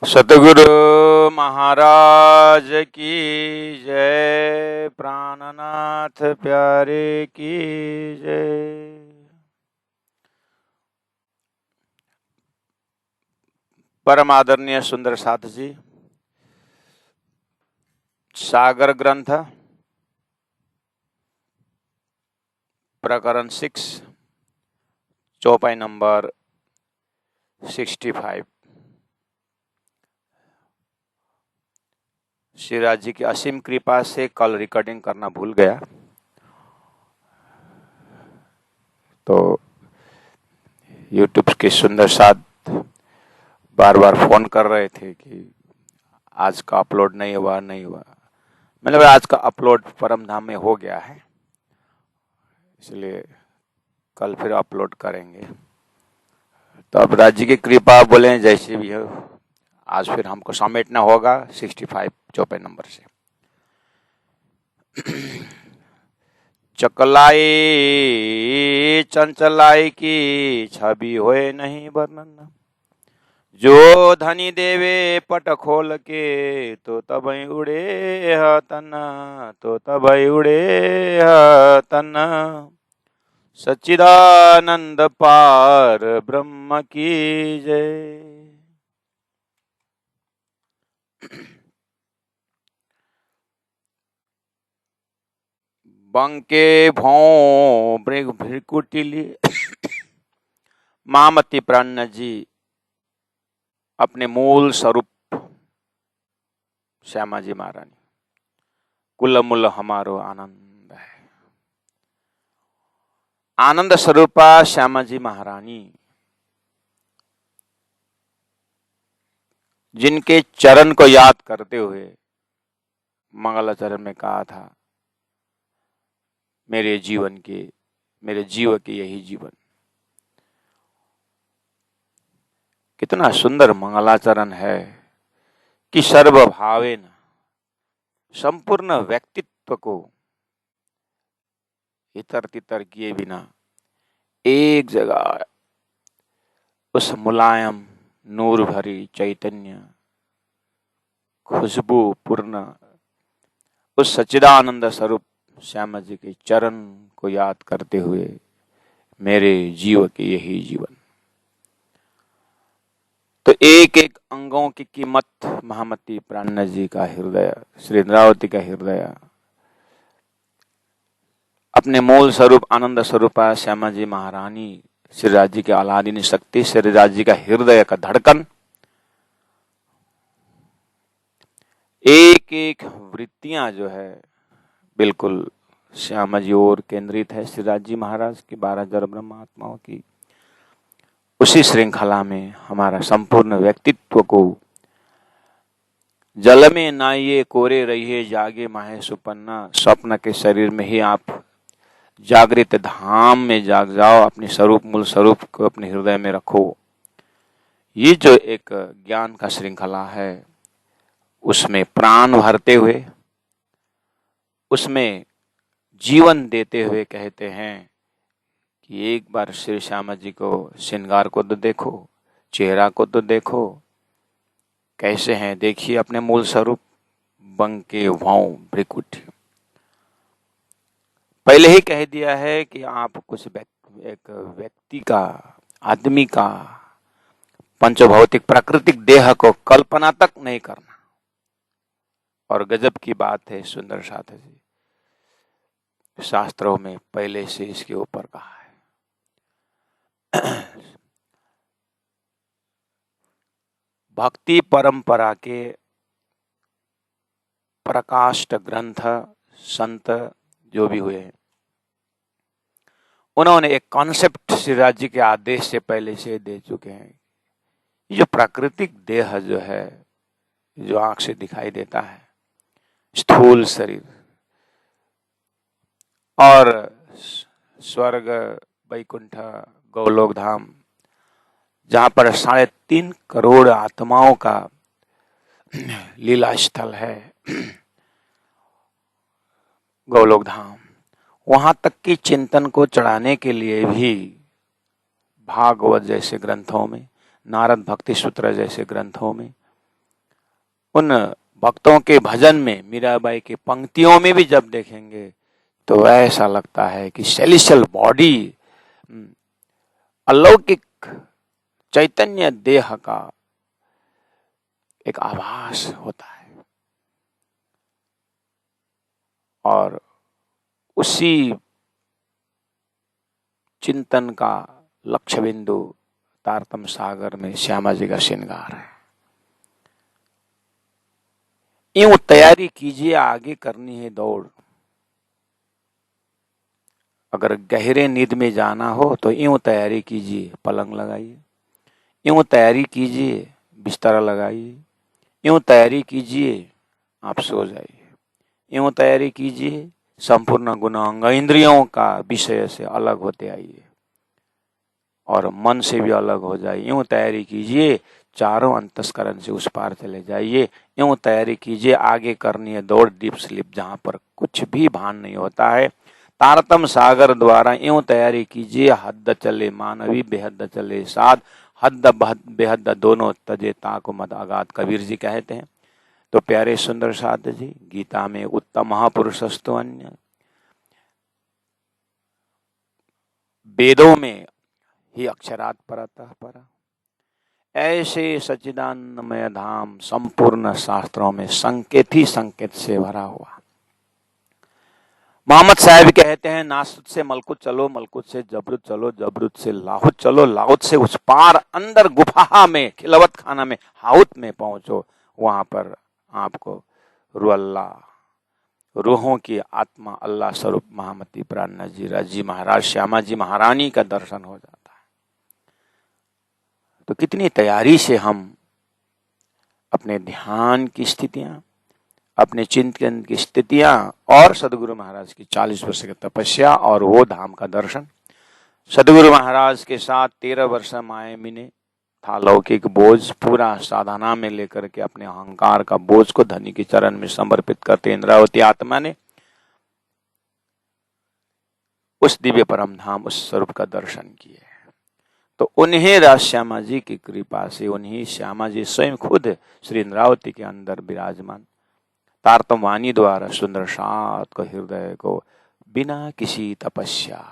सतगुरु महाराज की जय। प्राणनाथ प्यारे की जय। परम आदरणीय सुंदर साथ जी, सागर ग्रंथ प्रकरण 6 चौपाई नंबर 65। श्रीराज जी की असीम कृपा से कल रिकॉर्डिंग करना भूल गया, तो यूट्यूब के सुंदर साथ बार बार फोन कर रहे थे कि आज का अपलोड नहीं हुआ। मतलब आज का अपलोड परम धाम में हो गया है, इसलिए कल फिर अपलोड करेंगे। तो अब राज्य की कृपा बोले जैसे भी हो, आज फिर हमको समेटना होगा 65 चौपाई नंबर से। चकलाई चंचलाई की छवि होए नहीं वर्णन, जो धनी देवे पट खोल के तो तबई उड़े ह तन, तो तबई उड़े ह तन। सच्चिदानंद पार ब्रह्म की जय। बंके भौ भ्रिकुटिली मामती प्राण जी अपने मूल स्वरूप श्यामा जी महारानी, कुल मुल हमारो आनंद है। आनंद स्वरूपा श्यामा जी महारानी, जिनके चरण को याद करते हुए मंगलाचरण में कहा था, मेरे जीव के यही जीवन। कितना सुंदर मंगलाचरण है कि सर्वभावेन संपूर्ण व्यक्तित्व को इतर तितर किए बिना एक जगह उस मुलायम नूर भरी चैतन्य खुशबू पूर्ण उस सच्चिदानंद स्वरूप श्यामा जी के चरण को याद करते हुए मेरे जीव के यही जीवन। तो एक एक अंगों की कीमत महामती प्राण जी का हृदय, श्री इंद्रावती का हृदय, अपने मूल स्वरूप आनंद स्वरूपा श्यामा जी महारानी, श्री राज जी के आह्लादिनी शक्ति, श्री राज जी का हृदय का धड़कन, एक एक वृत्तियां जो है बिल्कुल श्यामा जी और केंद्रित है। श्री राज जी महाराज की 12,000 ब्रह्म आत्माओं की उसी श्रृंखला में हमारा संपूर्ण व्यक्तित्व को जल में नाइये कोरे रहिए जागे माहे सुपन्ना, स्वप्न के शरीर में ही आप जागृत धाम में जाग जाओ, अपने स्वरूप मूल स्वरूप को अपने हृदय में रखो। ये जो एक ज्ञान का श्रृंखला है, उसमें प्राण भरते हुए, उसमें जीवन देते हुए कहते हैं कि एक बार श्री श्यामा जी को श्रृंगार को तो देखो, चेहरा को तो देखो, कैसे हैं देखिए अपने मूल स्वरूप। बंके भाव भ्रिकुट, पहले ही कह दिया है कि आप कुछ एक व्यक्ति का, आदमी का पंचभौतिक प्राकृतिक देह को कल्पना तक नहीं करना। और गजब की बात है सुंदर साथ जी, शास्त्रों में पहले से इसके ऊपर कहा है। भक्ति परंपरा के प्रकाष्ठ ग्रंथ संत जो भी हुए हैं, उन्होंने एक कॉन्सेप्ट श्री राज जी के आदेश से पहले से दे चुके हैं। ये जो प्राकृतिक देह जो है, जो आंख से दिखाई देता है, स्थूल शरीर, और स्वर्ग, वैकुंठ, गोलोक धाम, जहां पर 3.5 करोड़ आत्माओं का लीला स्थल है, गोलोक धाम, वहां तक की चिंतन को चढ़ाने के लिए भी भागवत जैसे ग्रंथों में, नारद भक्ति सूत्र जैसे ग्रंथों में उन भक्तों के भजन में, मीराबाई की पंक्तियों में भी जब देखेंगे तो ऐसा लगता है कि सेलिशियल बॉडी, अलौकिक चैतन्य देह का एक आभास होता है। और उसी चिंतन का लक्ष्य बिंदु तारतम्य सागर में श्यामा जी का श्रृंगार है। यूं तैयारी कीजिए, आगे करनी है दौड़। अगर गहरे नींद में जाना हो तो यूं तैयारी कीजिए, पलंग लगाइए। यूं तैयारी कीजिए, बिस्तरा लगाइए। यूं तैयारी कीजिए, आप सो जाइए। यूं तैयारी कीजिए, संपूर्ण गुणांग इंद्रियों का विषय से अलग होते आइए और मन से भी अलग हो जाइए। यूं तैयारी कीजिए, चारों अंतस्करण से उस पार चले जाइए। यूं तैयारी कीजिए, आगे करनी है दौड़, डीप स्लीप, जहां पर कुछ भी भान नहीं होता है। तारतम्य सागर द्वारा यूं तैयारी कीजिए, हद चले मानवी बेहद चले साध, हद बेहद दोनों तजे ताको मद आगात, कबीर जी कहते हैं। तो प्यारे सुंदर साध जी, गीता में उत्तम महापुरुषस्तु अन्य, वेदों में ही अक्षरात् परतः पर, ऐसे सच्चिदानंदमय धाम संपूर्ण शास्त्रों में संकेत ही संकेत से भरा हुआ। मोहम्मद साहब कहते हैं, नासुत से मलकुत चलो, मलकुत से जबरुत चलो, जबरुत से लाहुत चलो, लाहुत से उस पार अंदर गुफा में, खिलवत खाना में, हाउत में पहुंचो। वहां पर आपको रुअल्लाह, रूहों की आत्मा, अल्लाह स्वरूप महामती प्राण नजीरा जी महाराज, श्यामा जी महारानी का दर्शन हो जाता है। तो कितनी तैयारी से हम अपने ध्यान की स्थितियां, अपने चिंतन की स्थितियां और सदगुरु महाराज की 40 वर्ष की तपस्या और वो धाम का दर्शन, सदगुरु महाराज के साथ 13 वर्ष माए मिने था लौकिक बोझ, पूरा साधना में लेकर के अपने अहंकार का बोझ को धनी के चरण में समर्पित करते इंद्रावती आत्मा ने उस दिव्य परम धाम, उस स्वरूप का दर्शन किए। तो उन्हें राज श्यामा जी की कृपा से, उन्हीं श्यामा जी स्वयं खुद श्री इंद्रावती के अंदर विराजमान तारतम वाणी द्वारा सुंदर सात को, हृदय को बिना किसी तपस्या,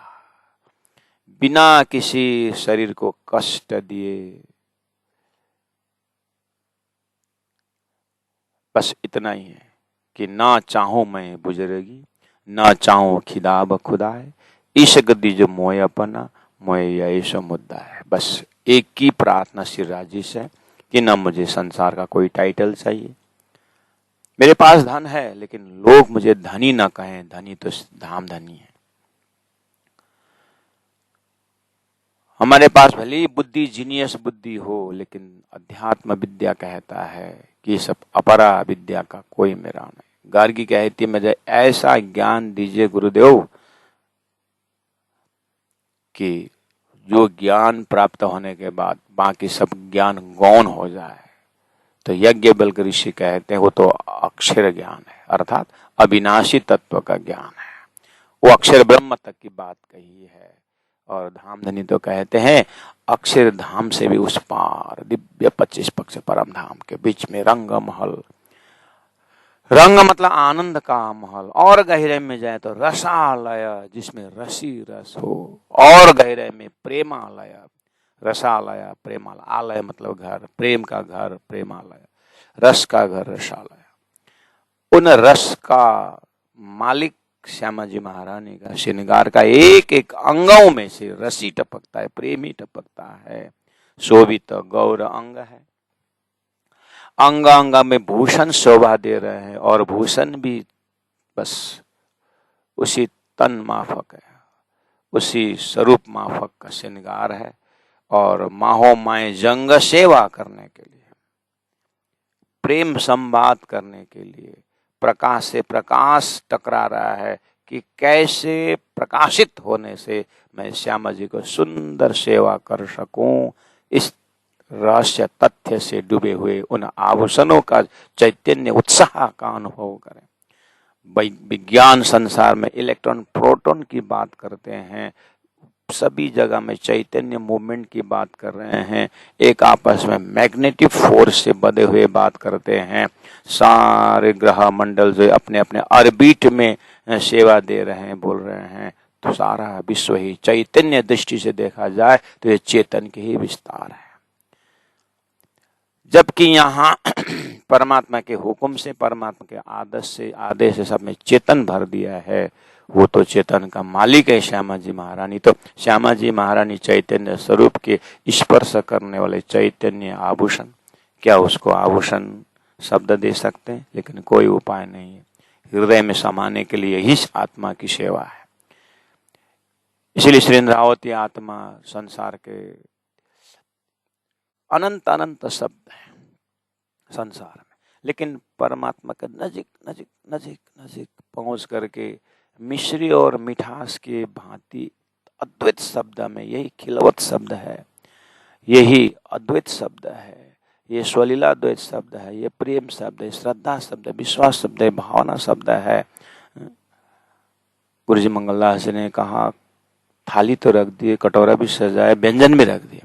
बिना किसी शरीर को कष्ट दिए, बस इतना ही है कि ना चाहूं मैं बुजुर्गी, ना चाहूं खिदाब खुदाए, ईश गद्दी जो मोय अपना, मोय यश मुद्दा है। बस एक ही प्रार्थना श्री राजी से कि ना मुझे संसार का कोई टाइटल चाहिए, मेरे पास धन है लेकिन लोग मुझे धनी ना कहें, धनी तो धाम धनी है। हमारे पास भले ही बुद्धि, जीनियस बुद्धि हो, लेकिन अध्यात्म विद्या कहता है कि सब अपरा विद्या का कोई मेरा नहीं। गार्गी कहती है, मुझे ऐसा ज्ञान दीजिए गुरुदेव कि जो ज्ञान प्राप्त होने के बाद बाकी सब ज्ञान गौण हो जाए। तो यज्ञवल्क्य ऋषि कहते हैं वो तो अक्षर ज्ञान है, अर्थात अविनाशी तत्व का ज्ञान है। वो अक्षर ब्रह्म तक की बात कही है। और धामधनी तो कहते हैं अक्षर धाम से भी उस पार, दिव्य 25 पक्ष परम धाम के बीच में रंग महल, रंग मतलब आनंद का महल, और गहरे में जाए तो रसालय जिसमें रसी रस हो, और गहरे में प्रेमालय, रसालय प्रेमालय, आलय मतलब घर, प्रेम का घर प्रेमालय, रस का घर रसालय। उन रस का मालिक श्यामा जी महारानी का श्रृंगार का एक एक अंगों में से रसी टपकता है, प्रेम ही टपकता है। शोभित गौर अंग है, अंग अंग में भूषण शोभा दे रहे हैं, और भूषण भी बस उसी तन माफक है, उसी स्वरूप माफक का श्रृंगार है। और माहो माए जंग सेवा करने के लिए, प्रेम संवाद करने के लिए, प्रकाश से प्रकाश टकरा रहा है कि कैसे प्रकाशित होने से मैं श्यामा जी को सुंदर सेवा कर सकूं। इस रहस्य तथ्य से डूबे हुए उन आभूषणों का चैतन्य उत्साह का अनुभव करें। विज्ञान संसार में इलेक्ट्रॉन प्रोटॉन की बात करते हैं, सभी जगह में चैतन्य मूवमेंट की बात कर रहे हैं, एक आपस में मैग्नेटिक फोर्स से बंधे हुए बात करते हैं। सारे ग्रह मंडल जो अपने अपने ऑर्बिट में सेवा दे रहे हैं, बोल रहे हैं, तो सारा विश्व ही चैतन्य दृष्टि से देखा जाए तो ये चेतन के ही विस्तार है। जबकि यहाँ परमात्मा के हुक्म से, परमात्मा के आदेश से सब में चेतन भर दिया है। वो तो चेतन का मालिक है श्यामा जी महारानी। तो श्यामा जी महारानी चैतन्य स्वरूप के स्पर्श करने वाले चैतन्य आभूषण, क्या उसको आभूषण शब्द दे सकते हैं? लेकिन कोई उपाय नहीं है। हृदय में समाने के लिए ही आत्मा की सेवा है। इसलिए श्री इंद्रावती आत्मा संसार के अनंत अनंत शब्द है संसार में, लेकिन परमात्मा का नजीक नजीक नजीक नजीक पहुंच करके मिश्री और मिठास के भांति अद्वैत शब्द में यही खिलवत शब्द है, यही अद्वैत शब्द है, ये स्वलीला द्वैत शब्द है, ये प्रेम शब्द है, श्रद्धा शब्द है, विश्वास शब्द है, भावना शब्द है। गुरु जी मंगलदास जी ने कहा थाली तो रख दिए, कटोरा भी सजाए, व्यंजन भी रख दिए,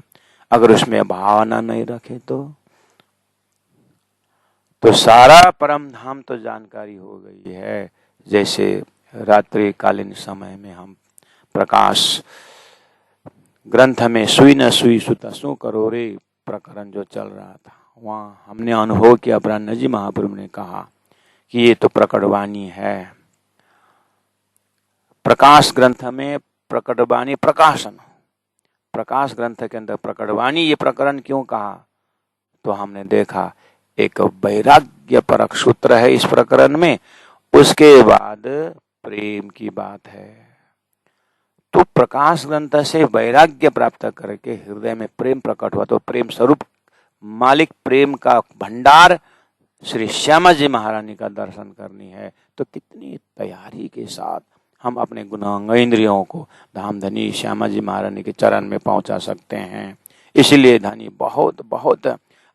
अगर उसमें भावना नहीं रखे तो सारा परम धाम तो जानकारी हो गई है। जैसे रात्रि कालीन समय में हम प्रकाश ग्रंथ में सुई न सुई सुता सु करो रे प्रकरण जो चल रहा था, वहाँ हमने अनुभव किया। ब्रह्म जी महाप्रभु ने कहा कि ये तो प्रकटवाणी है। प्रकाश ग्रंथ में प्रकटवाणी प्रकाशन, प्रकाश ग्रंथ के अंदर प्रकटवाणी, ये प्रकरण क्यों कहा? तो हमने देखा एक वैराग्य परक सूत्र है इस प्रकरण में, उसके बाद प्रेम की बात है। तो प्रकाश ग्रंथ से वैराग्य प्राप्त करके हृदय में प्रेम प्रकट हुआ, तो प्रेम स्वरूप मालिक प्रेम का भंडार श्री श्यामा जी महारानी का दर्शन करनी है। तो कितनी तैयारी के साथ हम अपने गुणांग इंद्रियों को धामधनी श्यामा जी महारानी के चरण में पहुंचा सकते हैं। इसलिए धनी बहुत बहुत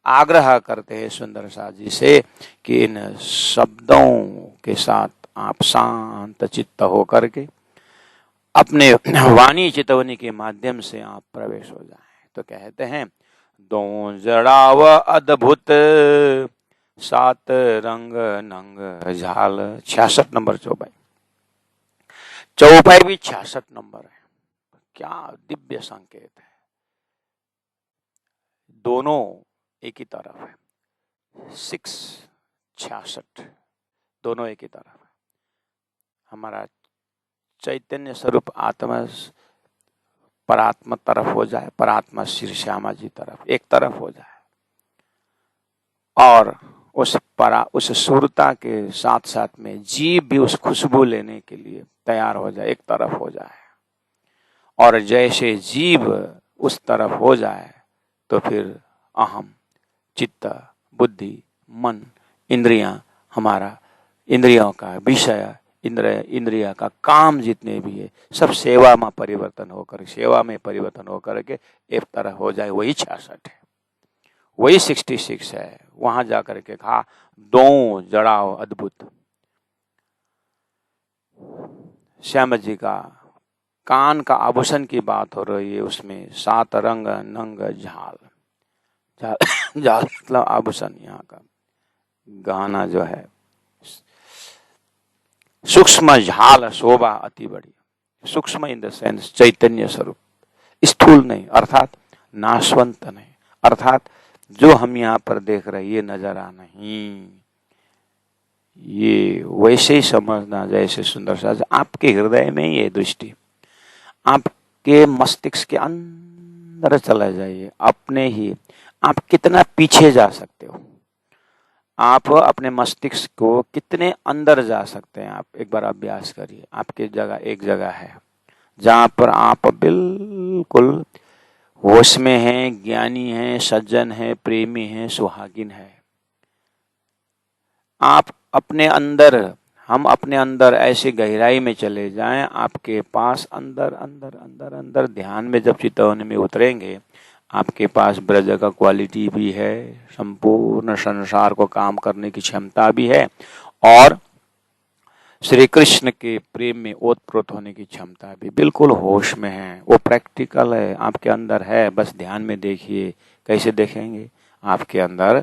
आग्रह करते हैं सुंदर सा जी से कि इन शब्दों के साथ आप शांत चित्त होकर के अपने वाणी चितवनी के माध्यम से आप प्रवेश हो जाएं। तो कहते हैं दो जड़ाव अद्भुत सात रंग नंग झाल। 66 नंबर चौपाई, चौपाई भी 66 नंबर है। क्या दिव्य संकेत है, दोनों एक ही तरफ है। 66 दोनों एक ही तरफ है। हमारा चैतन्य स्वरूप आत्मा परात्मा तरफ हो जाए, परात्मा श्री श्यामा जी तरफ एक तरफ हो जाए, और उस सुरता के साथ साथ में जीव भी उस खुशबू लेने के लिए तैयार हो जाए, एक तरफ हो जाए। और जैसे जीव उस तरफ हो जाए तो फिर अहम, चित्त, बुद्धि, मन, इंद्रियां, हमारा इंद्रियों का विषय, इंद्रिया का काम जितने भी है सब सेवा में परिवर्तन होकर के एक तरह हो जाए। वही 66 है, वही 66 है। वहां जाकर के कहा दो जड़ाव अद्भुत। श्याम जी का कान का आभूषण की बात हो रही है, उसमें 7 रंग नंग झाल। झाल मतलब आभूषण, यहाँ का गहना जो है सूक्ष्म झाल शोभा अति बड़ी। सूक्ष्म इन द सेंस चैतन्य स्वरूप, स्थूल नहीं, अर्थात नाशवंत नहीं, अर्थात जो हम यहाँ पर देख रहे ये नजरा नहीं। ये वैसे ही समझना जैसे सुंदर सा आपके हृदय में ये दृष्टि, आपके मस्तिष्क के अंदर चला जाइए, अपने ही आप कितना पीछे जा सकते हो, आप अपने मस्तिष्क को कितने अंदर जा सकते हैं। आप एक बार अभ्यास करिए। आपकी जगह एक जगह है जहाँ पर आप बिल्कुल होश में हैं, ज्ञानी हैं, सज्जन हैं, प्रेमी हैं, सुहागिन है। आप अपने अंदर, हम अपने अंदर ऐसे गहराई में चले जाएं, आपके पास अंदर अंदर अंदर अंदर ध्यान में जब चितवन में उतरेंगे, आपके पास ब्रज का क्वालिटी भी है, संपूर्ण संसार को काम करने की क्षमता भी है, और श्री कृष्ण के प्रेम में ओतप्रोत होने की क्षमता भी बिल्कुल होश में है, वो प्रैक्टिकल है, आपके अंदर है, बस ध्यान में देखिए। कैसे देखेंगे? आपके अंदर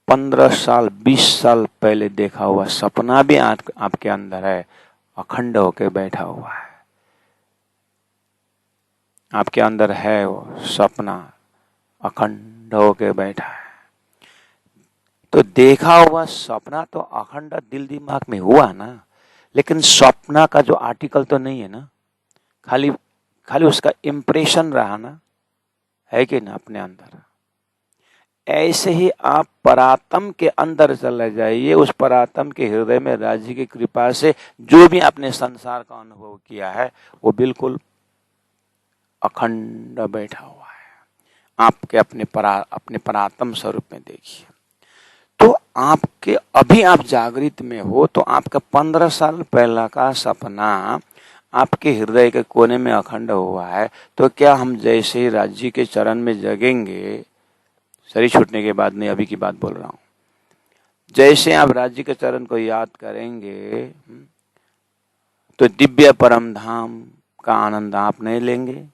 15 साल 20 साल पहले देखा हुआ सपना भी आपके अंदर है, अखंड होके बैठा हुआ है। आपके अंदर है वो सपना, अखंड होके बैठा है। तो देखा हुआ सपना तो अखंड दिल दिमाग में हुआ ना, लेकिन सपना का जो आर्टिकल तो नहीं है ना, खाली खाली उसका इम्प्रेशन रहा ना, है कि ना अपने अंदर। ऐसे ही आप परात्म के अंदर चले जाइए, उस परात्म के हृदय में राज्य की कृपा से जो भी आपने संसार का अनुभव किया है वो बिल्कुल अखंड बैठा हुआ है। आपके अपने परात्म स्वरूप में देखिए। तो आपके अभी आप जागृत में हो, तो आपका 15 साल पहला का सपना आपके हृदय के कोने में अखंड हुआ है। तो क्या हम जैसे ही राज्य के चरण में जगेंगे, शरीर छूटने के बाद नहीं, अभी की बात बोल रहा हूं, जैसे आप राज्य के चरण को याद करेंगे तो दिव्य परम धाम का आनंद आप नहीं लेंगे?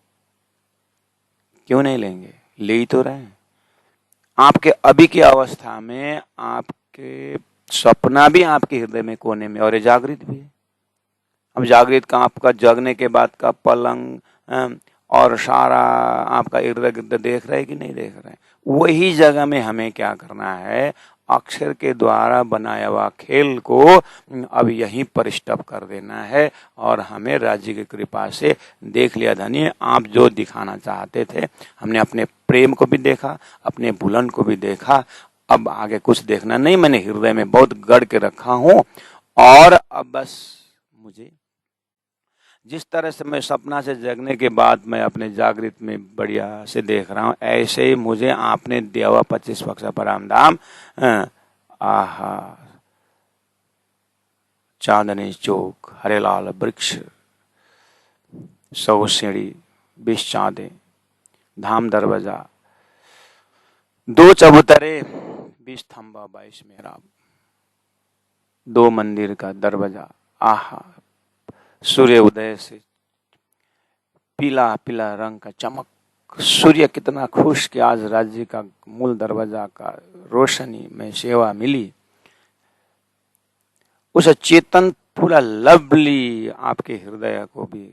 क्यों नहीं लेंगे? ले ही तो रहे हैं। आपके अभी की अवस्था में आपके सपना भी आपके हृदय में कोने में, और ये जागृत भी है। अब जागृत का आपका जगने के बाद का पलंग और सारा आपका इर्द गिर्द देख रहे कि नहीं देख रहे? वही जगह में हमें क्या करना है, अक्षर के द्वारा बनाया हुआ खेल को अब यहीं पर स्टॉप कर देना है, और हमें राज्य की कृपा से देख लिया धनी, आप जो दिखाना चाहते थे हमने अपने प्रेम को भी देखा, अपने बुलंद को भी देखा, अब आगे कुछ देखना नहीं, मैंने हृदय में बहुत गढ़ के रखा हूं, और अब बस मुझे जिस तरह से मैं सपना से जगने के बाद मैं अपने जागृत में बढ़िया से देख रहा हूँ, ऐसे ही मुझे आपने दिया हुआ 25 बक्सा परमधाम, आहा, चांदनी चौक, हरेलाल वृक्ष, 100 सीढ़ी, 20 चांदे, धाम दरवाजा, 2 चबूतरे, 20 थंबा, 22 मेहराब, 2 मंदिर का दरवाजा, आहा, सूर्य उदय से पीला पीला रंग का चमक, सूर्य कितना खुश कि आज राज्य का मूल दरवाजा का रोशनी में सेवा मिली। उस चेतन पूरा लवली आपके हृदय को भी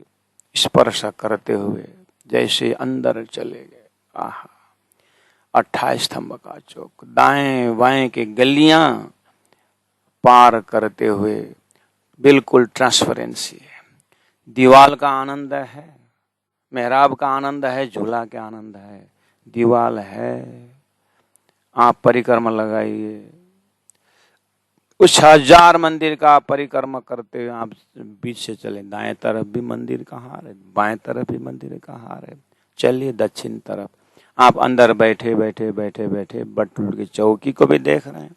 स्पर्श करते हुए जैसे अंदर चले गए। आहा, 28 स्तंभ का चौक, दाएं बाएं के गलियां पार करते हुए बिल्कुल ट्रांसपेरेंसी है। दीवाल का आनंद है, मेहराब का आनंद है, झूला का आनंद है, दीवाल है। आप परिक्रमा लगाइए, उस 1000 मंदिर का परिक्रमा करते हुए आप बीच से चले, दाएं तरफ भी मंदिर का हार है, बाएं तरफ भी मंदिर का हार है, चलिए दक्षिण तरफ। आप अंदर बैठे बैठे बैठे बैठे बटुल की चौकी को भी देख रहे हैं,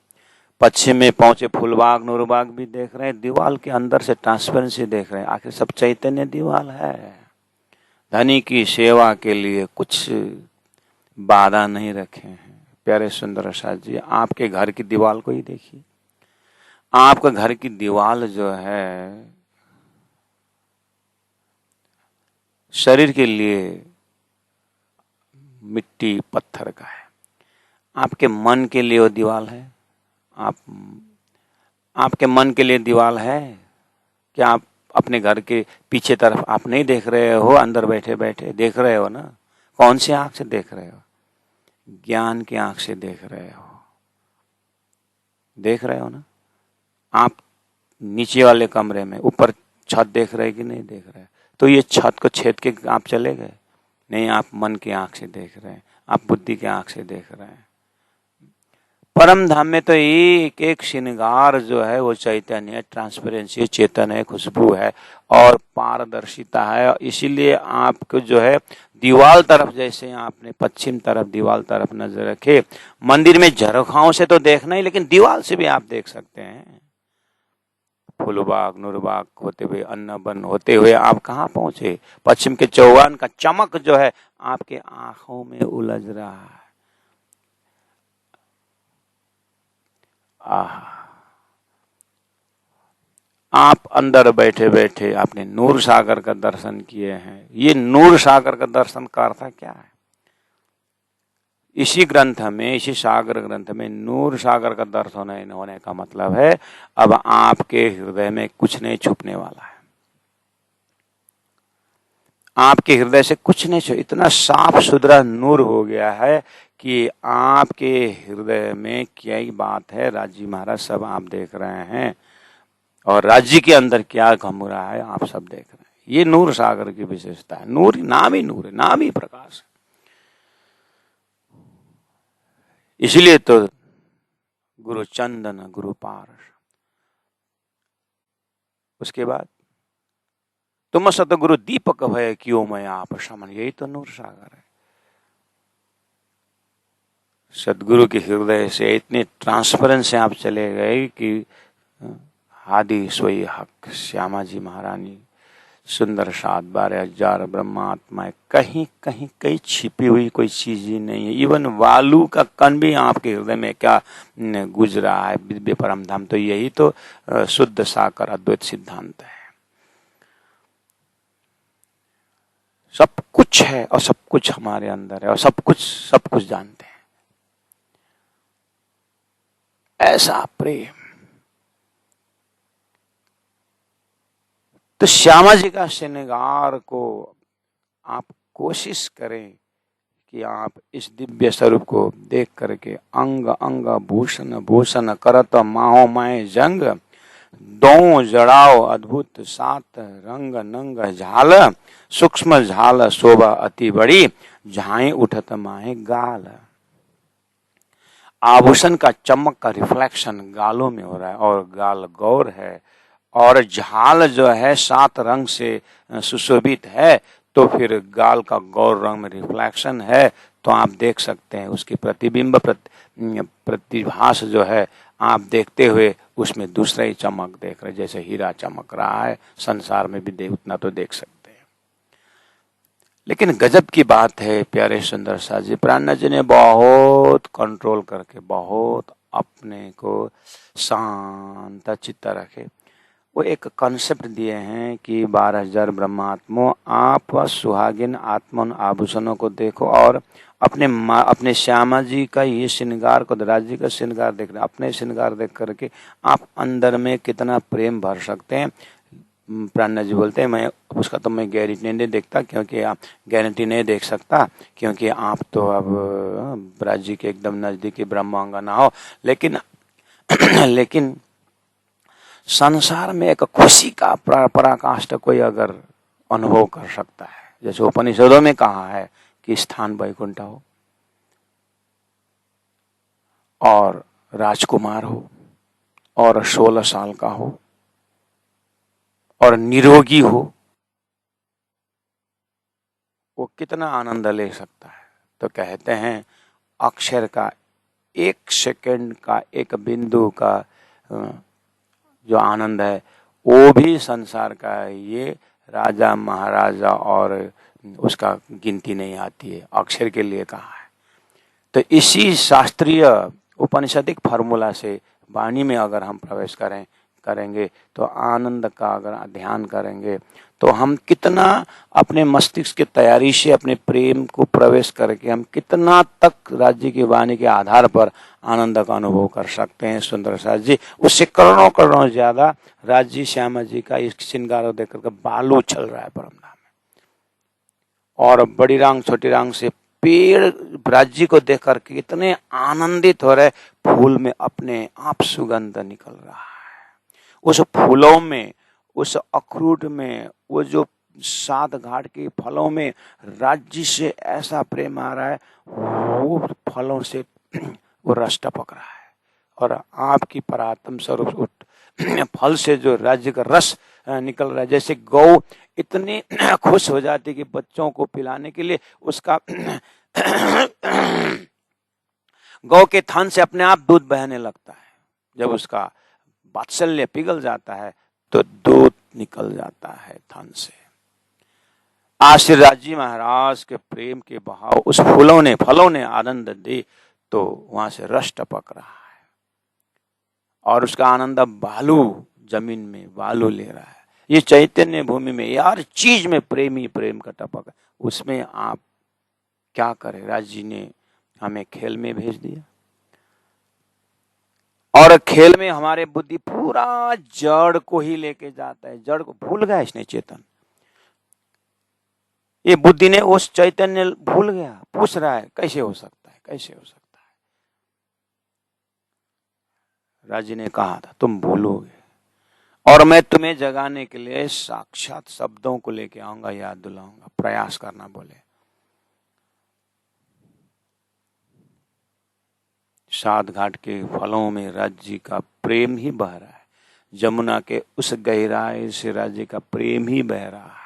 पश्चिम में पहुंचे फूलबाग नूरबाग भी देख रहे हैं, दीवाल के अंदर से ट्रांसपेरेंसी देख रहे हैं। आखिर सब चैतन्य दीवाल है। धनी की सेवा के लिए कुछ बाधा नहीं रखे हैं। प्यारे सुंदर साथ जी, आपके घर की दीवाल को ही देखिए। आपका घर की दीवाल जो है शरीर के लिए मिट्टी पत्थर का है, आपके मन के लिए वो दीवाल है। आपके मन के लिए दीवाल है। क्या आप अपने घर के पीछे तरफ आप नहीं देख रहे हो? अंदर बैठे बैठे देख रहे हो ना। कौन सी आंख से देख रहे हो? ज्ञान की आंख से देख रहे हो। देख रहे हो ना। आप नीचे वाले कमरे में ऊपर छत देख रहे कि नहीं देख रहे? तो ये छत को छेद के आप चले गए? नहीं, आप मन की आंख से देख रहे हैं, आप बुद्धि की आंख से देख रहे हैं। परम धाम में तो एक एक श्रृंगार जो है वो चैतन्य है, ट्रांसपेरेंसी, चेतन है, खुशबू है और पारदर्शिता है। इसीलिए आपको जो है दीवाल तरफ, जैसे आपने पश्चिम तरफ दीवाल तरफ नजर रखे, मंदिर में झरोखाओं से तो देखना ही, लेकिन दीवाल से भी आप देख सकते हैं। फूलबाग नूरबाग होते हुए, अन्नबन होते हुए आप कहाँ पहुंचे? पश्चिम के चौवान का चमक जो है आपके आंखों में उलझ रहा है। आह, आप अंदर बैठे बैठे आपने नूर सागर का दर्शन किए हैं। ये नूर सागर का दर्शन का अर्थ क्या है? इसी ग्रंथ में, इसी सागर ग्रंथ में नूर सागर का दर्शन होने का मतलब है अब आपके हृदय में कुछ नहीं छुपने वाला है। आपके हृदय से कुछ नहीं छुप, इतना साफ सुथरा नूर हो गया है कि आपके हृदय में क्या ही बात है। राजी महाराज सब आप देख रहे हैं और राज्य के अंदर क्या घम रहा है आप सब देख रहे हैं। ये नूर सागर की विशेषता है। नूर, नाम ही नूर है, नाम ही प्रकाश है। इसलिए तो गुरु चंदन गुरु पारस, उसके बाद तुम सतगुरु दीपक भय क्यों मैं आप समन, यही तो नूर सागर है। सदगुरु के हृदय से इतने ट्रांसपेरेंस से आप चले गए कि आदि सोई हक श्यामा जी महारानी सुंदर 7-12 ब्रह्मात्माएं, कहीं कहीं कहीं छिपी हुई कोई चीज ही नहीं है। इवन वालू का कण भी आपके हृदय में क्या गुजरा है। दिव्य परम धाम, तो यही तो शुद्ध साकार अद्वैत सिद्धांत है। सब कुछ है और सब कुछ हमारे अंदर है और सब कुछ जानते हैं। ऐसा प्रेम तो श्यामा जी का श्रृंगार को आप कोशिश करें कि आप इस दिव्य स्वरूप को देख करके अंग अंग भूषण भूषण करत माहो माए जंग, दो जड़ाओ अद्भुत सात रंग नंग झाल, सूक्ष्म झाल शोभा अति बड़ी, झाई उठत माहे गाल। आभूषण का चमक का रिफ्लेक्शन गालों में हो रहा है और गाल गौर है और झाल जो है 7 रंग से सुशोभित है, तो फिर गाल का गौर रंग में रिफ्लेक्शन है। तो आप देख सकते हैं उसकी प्रतिबिंब प्रतिभास जो है आप देखते हुए उसमें दूसरा ही चमक देख रहे, जैसे हीरा चमक रहा है संसार में भी उतना तो देख सकते हैं। लेकिन गजब की बात है प्यारे सुंदर साथ जी, प्राणनाथ जी ने बहुत कंट्रोल करके, बहुत अपने को शांत चित्त रखे, वो एक कॉन्सेप्ट दिए हैं कि 12,000 ब्रह्मात्मों, आप सुहागिन आत्मन आभूषणों को देखो और अपने श्यामा जी का ये श्रृंगार को, राज्य का श्रृंगार देख रहे, अपने श्रृंगार देख करके आप अंदर में कितना प्रेम भर सकते हैं। प्राणनाथ जी बोलते हैं मैं उसका तो मैं गारंटी नहीं देखता, क्योंकि आप गारंटी नहीं देख सकता क्योंकि आप तो अब राज्य के एकदम नजदीकी ब्रह्मांगना हो। लेकिन संसार में एक खुशी का पराकाष्ठा कोई अगर अनुभव कर सकता है, जैसे उपनिषदों में कहा है कि स्थान वैकुंठ हो और राजकुमार हो और 16 साल का हो और निरोगी हो, वो कितना आनंद ले सकता है। तो कहते हैं अक्षर का 1 सेकंड का, 1 बिंदु का जो आनंद है वो भी संसार का है। ये राजा महाराजा और उसका गिनती नहीं आती है, अक्षर के लिए कहा है। तो इसी शास्त्रीय उपनिषदिक फार्मूला से वाणी में अगर हम प्रवेश करेंगे तो आनंद का अगर ध्यान करेंगे तो हम कितना अपने मस्तिष्क की तैयारी से अपने प्रेम को प्रवेश करके हम कितना तक राज्य की वाणी के आधार पर आनंद का अनुभव कर सकते हैं। सुंदर साथ जी उससे करोड़ों करोड़ों ज्यादा राज्य श्यामा जी का इस श्रृंगार देख करके बालू चल रहा है परमधाम में, और बड़ी रांग छोटी रांग से पेड़ राज्य को देख करके इतने आनंदित हो रहे, फूल में अपने आप सुगंध निकल रहा है। उस फूलों में, उस अखरूट में, वो जो 7 घाट के फलों में राज्य से ऐसा प्रेम आ रहा है, वो फलों से वो रस टपक रहा है और आपकी परात्म स्वरूप फल से जो राज्य का रस निकल रहा है। जैसे गौ इतनी खुश हो जाती कि बच्चों को पिलाने के लिए उसका गौ के थन से अपने आप दूध बहने लगता है, जब उसका वात्सल्य पिघल जाता है तो दूध निकल जाता है थन से। आशीर्वाद जी महाराज के प्रेम के बहाव उस फलों ने आनंद दे तो वहां से रस टपक रहा है और उसका आनंद अब बालू जमीन में बालू ले रहा है। ये चैतन्य भूमि में यार चीज में प्रेम ही प्रेम का टपक है। उसमें आप क्या करें? राज जी ने हमें खेल में भेज दिया और खेल में हमारे बुद्धि पूरा जड़ को ही लेके जाता है। जड़ को भूल गया इसने चेतन। ये बुद्धि ने उस चैतन्य भूल गया। पूछ रहा है कैसे हो सकता है, कैसे हो सकता है? राजी ने कहा था तुम भूलोगे और मैं तुम्हें जगाने के लिए साक्षात शब्दों को लेके आऊंगा, याद दिलाऊंगा, प्रयास करना बोले। सात घाट के फलों में राज्य का प्रेम ही बह रहा है। जमुना के उस गहराई से राज्य का प्रेम ही बह रहा है।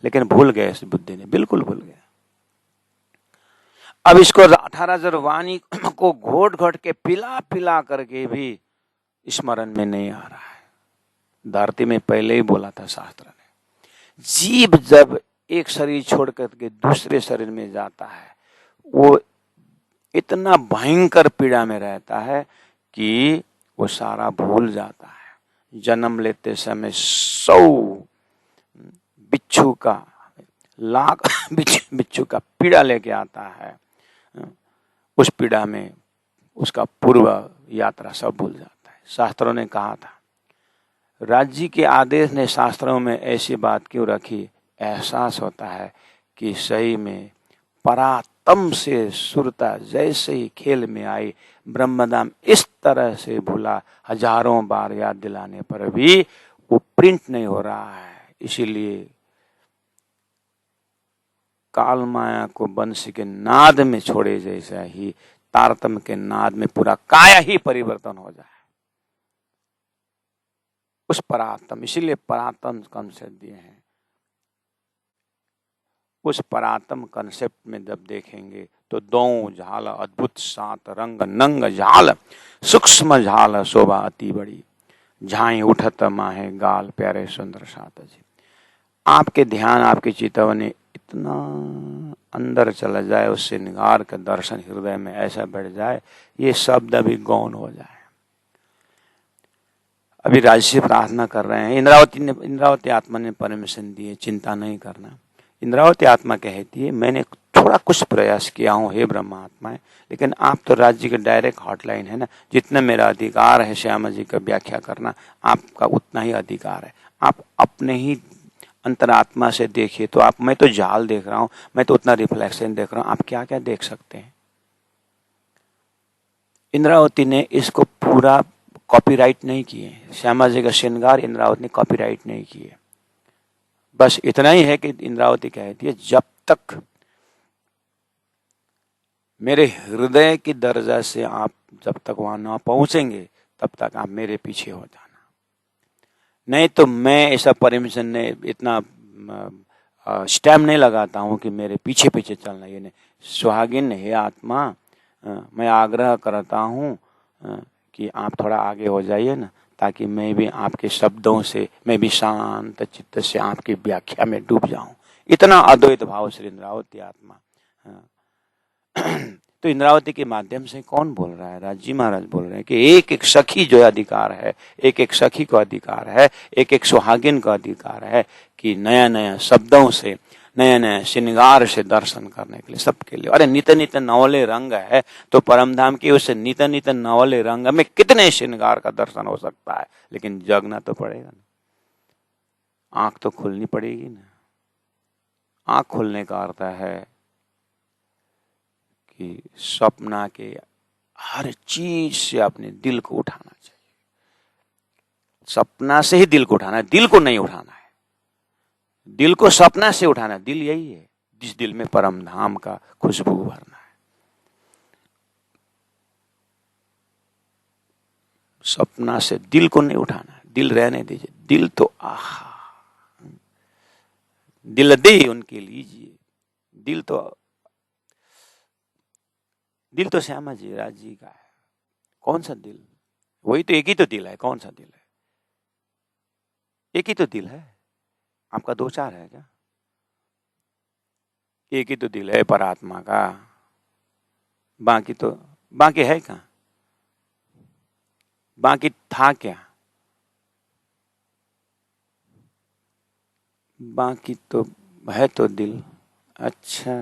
लेकिन भूल गए इस बुद्धि ने, बिल्कुल भूल गया। अब इसको 18,000 वाणी को घोट घोट के पिला पिला करके भी स्मरण में नहीं आ रहा है। धरती में पहले ही बोला था शास्त्र ने, जीव जब एक शरीर छोड़ करके दूसरे शरीर में जाता है वो इतना भयंकर पीड़ा में रहता है कि वो सारा भूल जाता है। जन्म लेते समय 100 बिच्छू का, लाख बिच्छू का पीड़ा लेके आता है। उस पीड़ा में उसका पूर्व यात्रा सब भूल जाता है। शास्त्रों ने कहा था, राज्य के आदेश ने शास्त्रों में ऐसी बात क्यों रखी? एहसास होता है कि सही में परातम से सुरता जैसे ही खेल में आई, ब्रह्मधाम इस तरह से भूला, हजारों बार याद दिलाने पर भी वो प्रिंट नहीं हो रहा है। इसीलिए काल माया को बंसी के नाद में छोड़े जैसा ही तारतम्य के नाद में पूरा काया ही परिवर्तन हो जाए। उस परातम, इसीलिए परातम कंसेप्ट दिए हैं। उस परातम कंसेप्ट में जब देखेंगे तो दो झाल अद्भुत सात रंग नंग झाल सूक्ष्म झाल शोभा अति बड़ी, झाई उठत माहे गाल प्यारे सुंदर सात जी। आपके ध्यान, आपके चितवने इतना अंदर चला जाए, उस श्रृंगार का दर्शन हृदय में ऐसा बढ़ जाए, ये शब्द अभी गौण हो जाए। अभी राज से प्रार्थना कर रहे हैं। इंद्रावती आत्मा ने परमिशन दी है, चिंता नहीं करना। इंद्रावती आत्मा कहती है मैंने थोड़ा कुछ प्रयास किया हूँ हे ब्रह्मा आत्माएं, लेकिन आप तो राज्य के डायरेक्ट हॉटलाइन है ना, जितना मेरा अधिकार है श्यामा जी का व्याख्या करना, आपका उतना ही अधिकार है। आप अपने ही अंतरात्मा से देखिए तो आप, मैं तो जाल देख रहा हूं, मैं तो उतना रिफ्लेक्शन देख रहा हूं, आप क्या क्या देख सकते हैं? इंद्रावती ने इसको पूरा कॉपीराइट नहीं किए। श्यामा जी का श्रृंगार इंद्रावती ने कॉपीराइट नहीं किए। बस इतना ही है कि इंद्रावती कहती है जब तक मेरे हृदय की दर्जा से आप जब तक वहां ना पहुंचेंगे तब तक आप मेरे पीछे हो जाना, नहीं तो मैं ऐसा परमिशन नहीं, इतना स्टैम्प नहीं लगाता हूं कि मेरे पीछे पीछे चलना। ये नहीं, सुहागिन है आत्मा, मैं आग्रह करता हूं कि आप थोड़ा आगे हो जाइए ना, ताकि मैं भी आपके शब्दों से, मैं भी शांत चित्त से आपकी व्याख्या में डूब जाऊं। इतना अद्वैत भाव श्री इंद्रावती आत्मा। तो इंद्रावती के माध्यम से कौन बोल रहा है? राज जी महाराज बोल रहे हैं कि एक एक सखी जो अधिकार है, एक एक सखी को अधिकार है, एक एक सुहागिन का अधिकार है कि नया नया शब्दों से, नया नया श्रृंगार से दर्शन करने के लिए सबके लिए। अरे नित नित नवले रंग है तो परमधाम की उस नित नित नवले रंग में कितने श्रृंगार का दर्शन हो सकता है, लेकिन जगना तो पड़ेगा ना, आंख तो खुलनी पड़ेगी ना। आंख खुलने का अर्थ है कि सपना के हर चीज से अपने दिल को उठाना चाहिए। सपना से ही दिल को उठाना है, दिल को नहीं उठाना है। दिल को सपना से उठाना है। दिल यही है जिस दिल में परम धाम का खुशबू भरना है। सपना से दिल को नहीं उठाना है। दिल रहने दीजिए। दिल तो आहा, दिल दे उनके लीजिए। दिल तो श्यामा जी राज जी का है। कौन सा दिल? वही तो, एक ही तो दिल है। कौन सा दिल है? एक ही तो दिल है। आपका दो चार है क्या? एक ही तो दिल है परात्मा का। बाकी है कहाँ? बाकी था क्या? बाकी तो है तो दिल। अच्छा,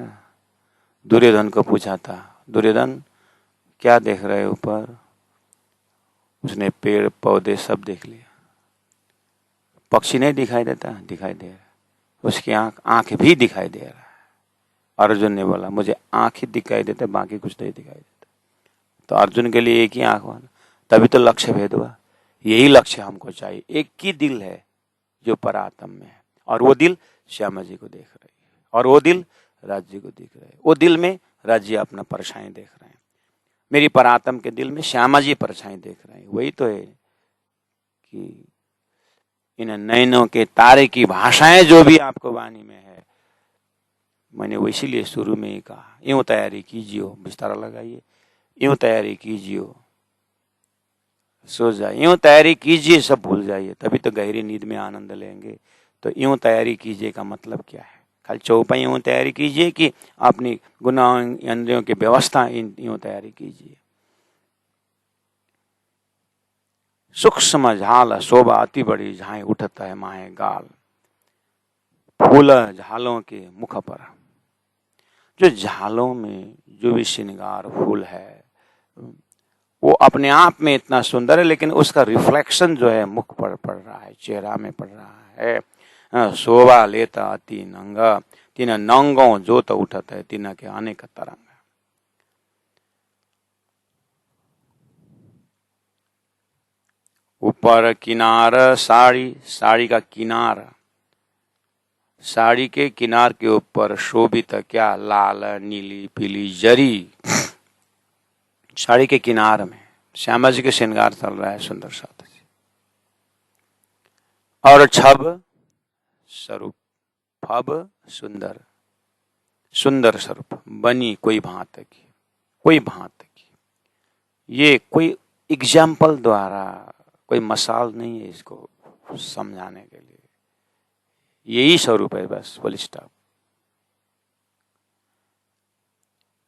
दुर्योधन को पूछा था, दुर्योधन क्या देख रहे हो ऊपर? उसने पेड़ पौधे सब देख लिया। पक्षी नहीं दिखाई देता? दिखाई दे रहा। उसकी आंख भी दिखाई दे रहा है। अर्जुन ने बोला मुझे आंख ही दिखाई देता, बाकी कुछ नहीं दिखाई देता। तो अर्जुन के लिए एक ही आंख वाला, तभी तो लक्ष्य भेद हुआ। यही लक्ष्य हमको चाहिए। एक ही दिल है जो परात्म में है, और वो दिल श्यामा जी को देख रही है, और वो दिल राज्य को दिख रहा है। वो दिल में राज्य अपना परछाई देख रहे हैं, मेरी परात्म के दिल में श्यामा जी परछाई देख रहे हैं। वही तो है कि इन नयनों के तारे की भाषाएं जो भी आपको वाणी में है, मैंने वो इसीलिए शुरू में ही कहा, यूं तैयारी कीजिए, बिस्तारा लगाइए, यूं तैयारी कीजिए, सो जाइए, यूं तैयारी कीजिए, सब भूल जाइए, तभी तो गहरी नींद में आनंद लेंगे। तो यूं तैयारी कीजिए का मतलब क्या है? खाली चौपाई यूं तैयारी कीजिए कि अपनी गुनाह इंद्रियों की व्यवस्था यूं तैयारी कीजिए। सूक्ष्म झाल शोभा अति बड़ी, झाए उठता है माहे गाल। फूल झालों के मुख पर, जो झालों में जो भी श्रृंगार फूल है वो अपने आप में इतना सुंदर है, लेकिन उसका रिफ्लेक्शन जो है मुख पर पड़ रहा है, चेहरा में पड़ रहा है। शोभा लेता अति नंगा, तीन नंगों जो तो उठत है, तीन के आने का तरंग। ऊपर किनार साड़ी, साड़ी का किनार, साड़ी के किनार के ऊपर शोभित क्या? लाल नीली पीली जरी। साड़ी के किनार में श्यामा जी के श्रृंगार चल रहा है, सुंदर सा। और छब स्वरूप, फब सुंदर, सुंदर स्वरूप, बनी कोई भांत की, कोई भांत की। ये कोई एग्जाम्पल द्वारा, कोई मसाल नहीं है इसको समझाने के लिए, यही स्वरूप है बस, फुल स्टॉप।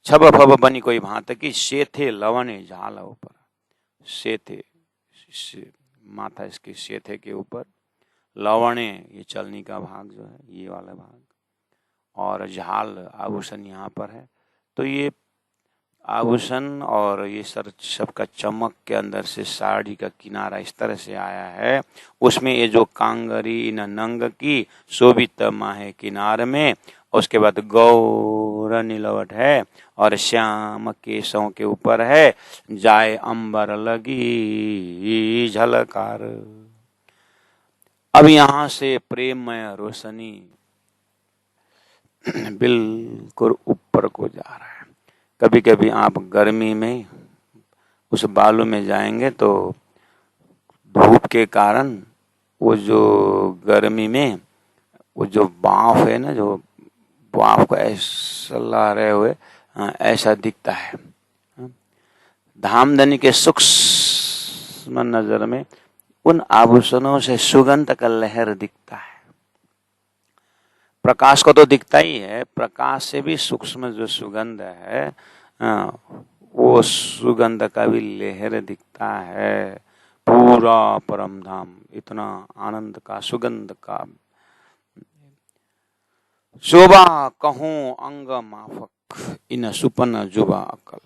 छब फब बनी कोई भांत की, सेथे लवने झाल ऊपर, सेथे माथा इसकी सेथे के ऊपर, लवणे ये चलनी का भाग जो है, ये वाला भाग, और झाल आभूषण यहाँ पर है। तो ये आभूषण और ये सर सबका चमक के अंदर से साड़ी का किनारा इस तरह से आया है। उसमें ये जो कांगरी न नंग की शोभित माहे किनार में, उसके बाद गौर नीलवट है, और श्याम केशों के ऊपर है, जाए अंबर लगी झलकार। अब यहाँ से प्रेममय रोशनी बिल्कुल ऊपर को जा रहा है। कभी कभी आप गर्मी में उस बालू में जाएंगे तो धूप के कारण वो जो गर्मी में वो जो भाप है ना, जो भाप को ऐसा ला रहे हुए ऐसा दिखता है। धामधनी के सूक्ष्म नजर में उन आभूषणों से सुगंध का लहर दिखता है। प्रकाश को तो दिखता ही है, प्रकाश से भी सूक्ष्म जो सुगंध है वो सुगंध का भी लहर दिखता है। पूरा परम धाम इतना आनंद का, सुगंध का। शोभा कहूं अंग माफक, इन सुपन जुबा अकल।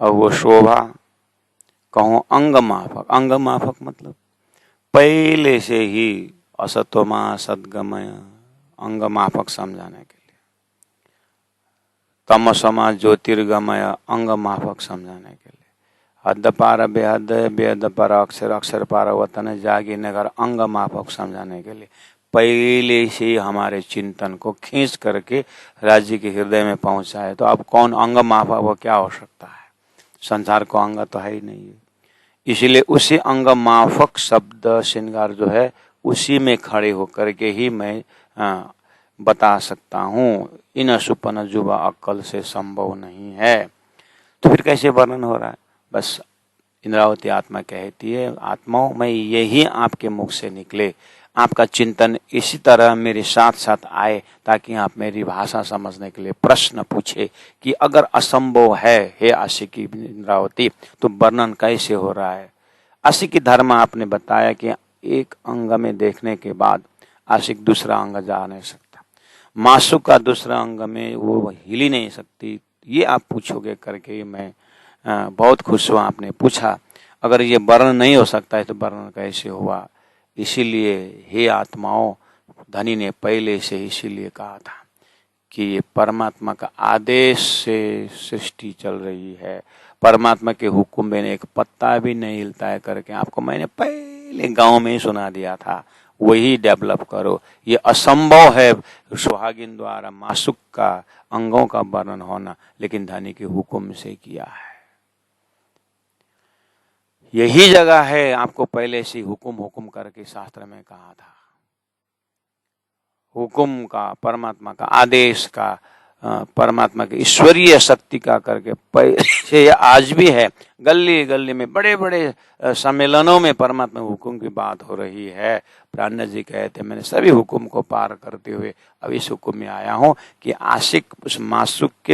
और वो शोभा कहूं अंग माफक, अंग माफक मतलब पहले से ही असतोमा सद्गमय, अंग माफक समझाने के लिए। तमसमा ज्योतिर्गमय, अंग माफक समझाने के लिए। हद पार बेहद, बेहद पार अक्षर, अक्षर पार वतन जागी नगर, अंग माफक समझाने के लिए पहले से ही हमारे चिंतन को खींच करके राज्य के हृदय में पहुंचा है। तो अब कौन अंग माफक, वो क्या हो सकता है? संसार को अंग तो है ही नहीं है। इसलिए उसी अंग माफक शब्द श्रृंगार जो है उसी में खड़े होकर के ही मैं बता सकता हूँ। इन सुपन जुबा अक्कल से संभव नहीं है। तो फिर कैसे वर्णन हो रहा है? बस इंद्रावती आत्मा कहती है, आत्माओं में यही आपके मुख से निकले, आपका चिंतन इसी तरह मेरे साथ साथ आए, ताकि आप मेरी भाषा समझने के लिए प्रश्न पूछे कि अगर असंभव है हे आशिकी इंद्रावती, तो वर्णन कैसे हो रहा है? आशिकी धर्म आपने बताया कि एक अंग में देखने के बाद आशिक दूसरा अंग जा नहीं सकता, मासूक का दूसरा अंग में वो हिल ही नहीं सकती। ये आप पूछोगे करके मैं बहुत खुश हुआ आपने पूछा। अगर ये वर्णन नहीं हो सकता है तो वर्णन कैसे हुआ? इसीलिए हे आत्माओं, धनी ने पहले से इसीलिए कहा था कि ये परमात्मा का आदेश से सृष्टि चल रही है, परमात्मा के हुक्म में एक पत्ता भी नहीं हिलता है करके आपको मैंने पहले गांव में ही सुना दिया था। वही डेवलप करो। ये असंभव है सुहागिन द्वारा मासूक का अंगों का वर्णन होना, लेकिन धनी के हुक्म से किया है। यही जगह है आपको पहले से हुक्म करके शास्त्र में कहा था। हुक्म का, परमात्मा का आदेश का, परमात्मा की ईश्वरीय शक्ति का करके पहले आज भी है। गली गली में बड़े बड़े सम्मेलनों में परमात्मा हुक्म की बात हो रही है। प्राण जी कहते मैंने सभी हुक्म को पार करते हुए अब इस हुक्म में आया हूँ कि आशिक उस मासूक के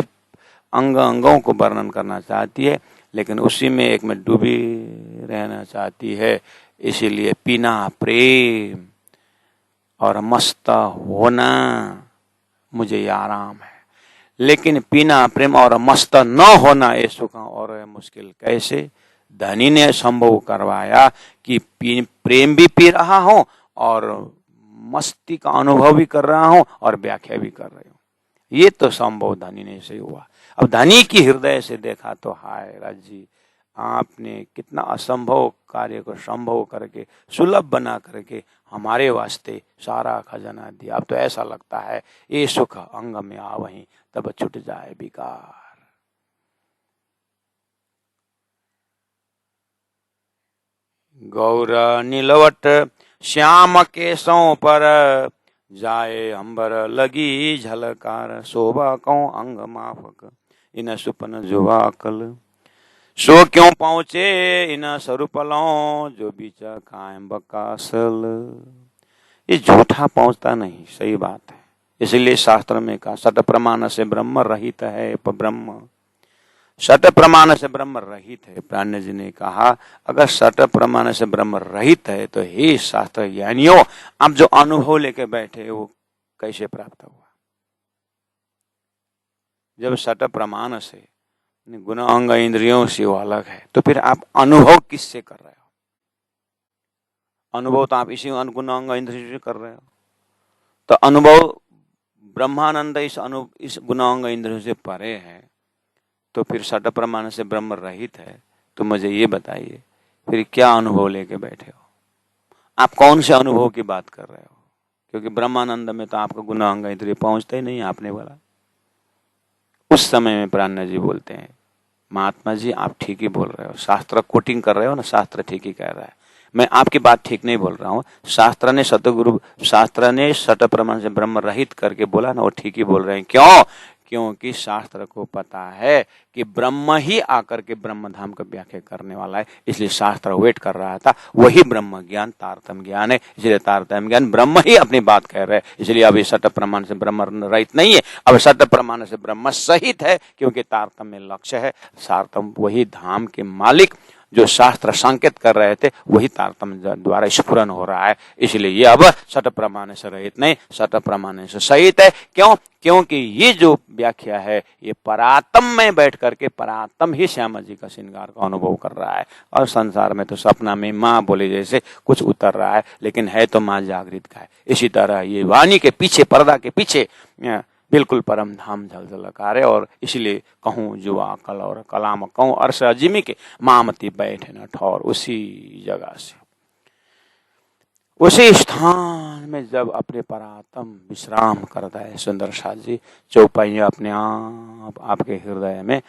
अंगों को वर्णन करना चाहती है, लेकिन उसी में एक में डूबी रहना चाहती है। इसीलिए पीना प्रेम और मस्त होना मुझे ये आराम है, लेकिन पीना प्रेम और मस्त न होना ये सुख और मुश्किल। कैसे? धनी ने संभव करवाया कि प्रेम भी पी रहा हूं और मस्ती का अनुभव भी कर रहा हूं और व्याख्या भी कर रही हूं। ये तो संभव धनी ने से हुआ। अब धनी की हृदय से देखा तो हाय राज जी, आपने कितना असंभव कार्य को संभव करके सुलभ बना करके हमारे वास्ते सारा खजाना दिया। अब तो ऐसा लगता है ये सुख अंग में आ वहीं तब छूट जाए विकार। गौर नीलवट श्याम केशों पर जाए अंबर लगी झलकार, शोभा कौ अंग माफक इन सुपन जुवा कल, सो क्यों पहुंचे इन स्वरूपलों जो बीचा कायम बकासल। ये झूठा पहुंचता नहीं, सही बात है। इसलिए शास्त्र में कहा सत प्रमाण से ब्रह्म रहित है ब्रह्म, सत प्रमाण से ब्रह्म रहित है। प्राण जी ने कहा अगर सत प्रमाण से ब्रह्म रहित है तो हे शास्त्र ज्ञानियों, आप जो अनुभव लेके बैठे वो कैसे प्राप्त हुआ? जब सत प्रमाण से गुण अंग इंद्रियों से वो अलग है तो फिर आप अनुभव किससे कर रहे हो? अनुभव तो आप इसी गुण अंग इंद्रियों से कर रहे हो। तो अनुभव ब्रह्मानंद इस गुण अंग इंद्रियों से परे है, तो फिर सट प्रमाण से ब्रह्म रहित है। तो मुझे ये बताइए फिर क्या अनुभव लेके बैठे हो? आप कौन से अनुभव की बात कर रहे हो? क्योंकि ब्रह्मानंद में तो आपका गुण अंग इंद्रिय पहुंचता ही नहीं। आपने बोला उस समय में प्राण जी बोलते हैं महात्मा जी आप ठीक ही बोल रहे हो, शास्त्र कोटिंग कर रहे हो ना, शास्त्र ठीक ही कह रहा है, मैं आपकी बात ठीक नहीं बोल रहा हूँ। शास्त्र ने सत प्रमाण से ब्रह्म रहित करके बोला ना, वो ठीक ही बोल रहे हैं। क्यों? क्योंकि शास्त्र को पता है कि ब्रह्म ही आकर के ब्रह्म धाम का व्याख्या करने वाला है, इसलिए शास्त्र वेट कर रहा था। वही ब्रह्म ज्ञान तारतम्य ज्ञान है, इसलिए तारतम्य ज्ञान ब्रह्म ही अपनी बात कह रहे हैं। इसलिए अभी सत प्रमाण से ब्रह्म रहित नहीं है, अब सत प्रमाण से ब्रह्म सहित है, क्योंकि तारतम्य लक्ष्य है। तारतम्य वही धाम के मालिक जो शास्त्र संकेत कर रहे थे वही तारतम्य द्वारा स्फुरन हो रहा है। इसलिए ये अब सत प्रमाण से रहित नहीं, सत प्रमाण से सहित है। क्यों? क्योंकि ये जो व्याख्या है ये परात्म में बैठ करके परात्म ही श्यामा जी का श्रृंगार का अनुभव कर रहा है। और संसार में तो सपना में माँ बोले जैसे कुछ उतर रहा है, लेकिन है तो माँ जागृत का है। इसी तरह ये वाणी के पीछे, पर्दा के पीछे बिल्कुल परम धाम झलझलकार है। और इसलिए कहूँ जुआ कल और कलाम कहूँ अर्श अजिमी के मामती बैठे न ठौर। उसी जगह से, उसी स्थान में जब अपने परात्म विश्राम करता है सुंदर साथ जी, चौपाइयां अपने आप आपके हृदय में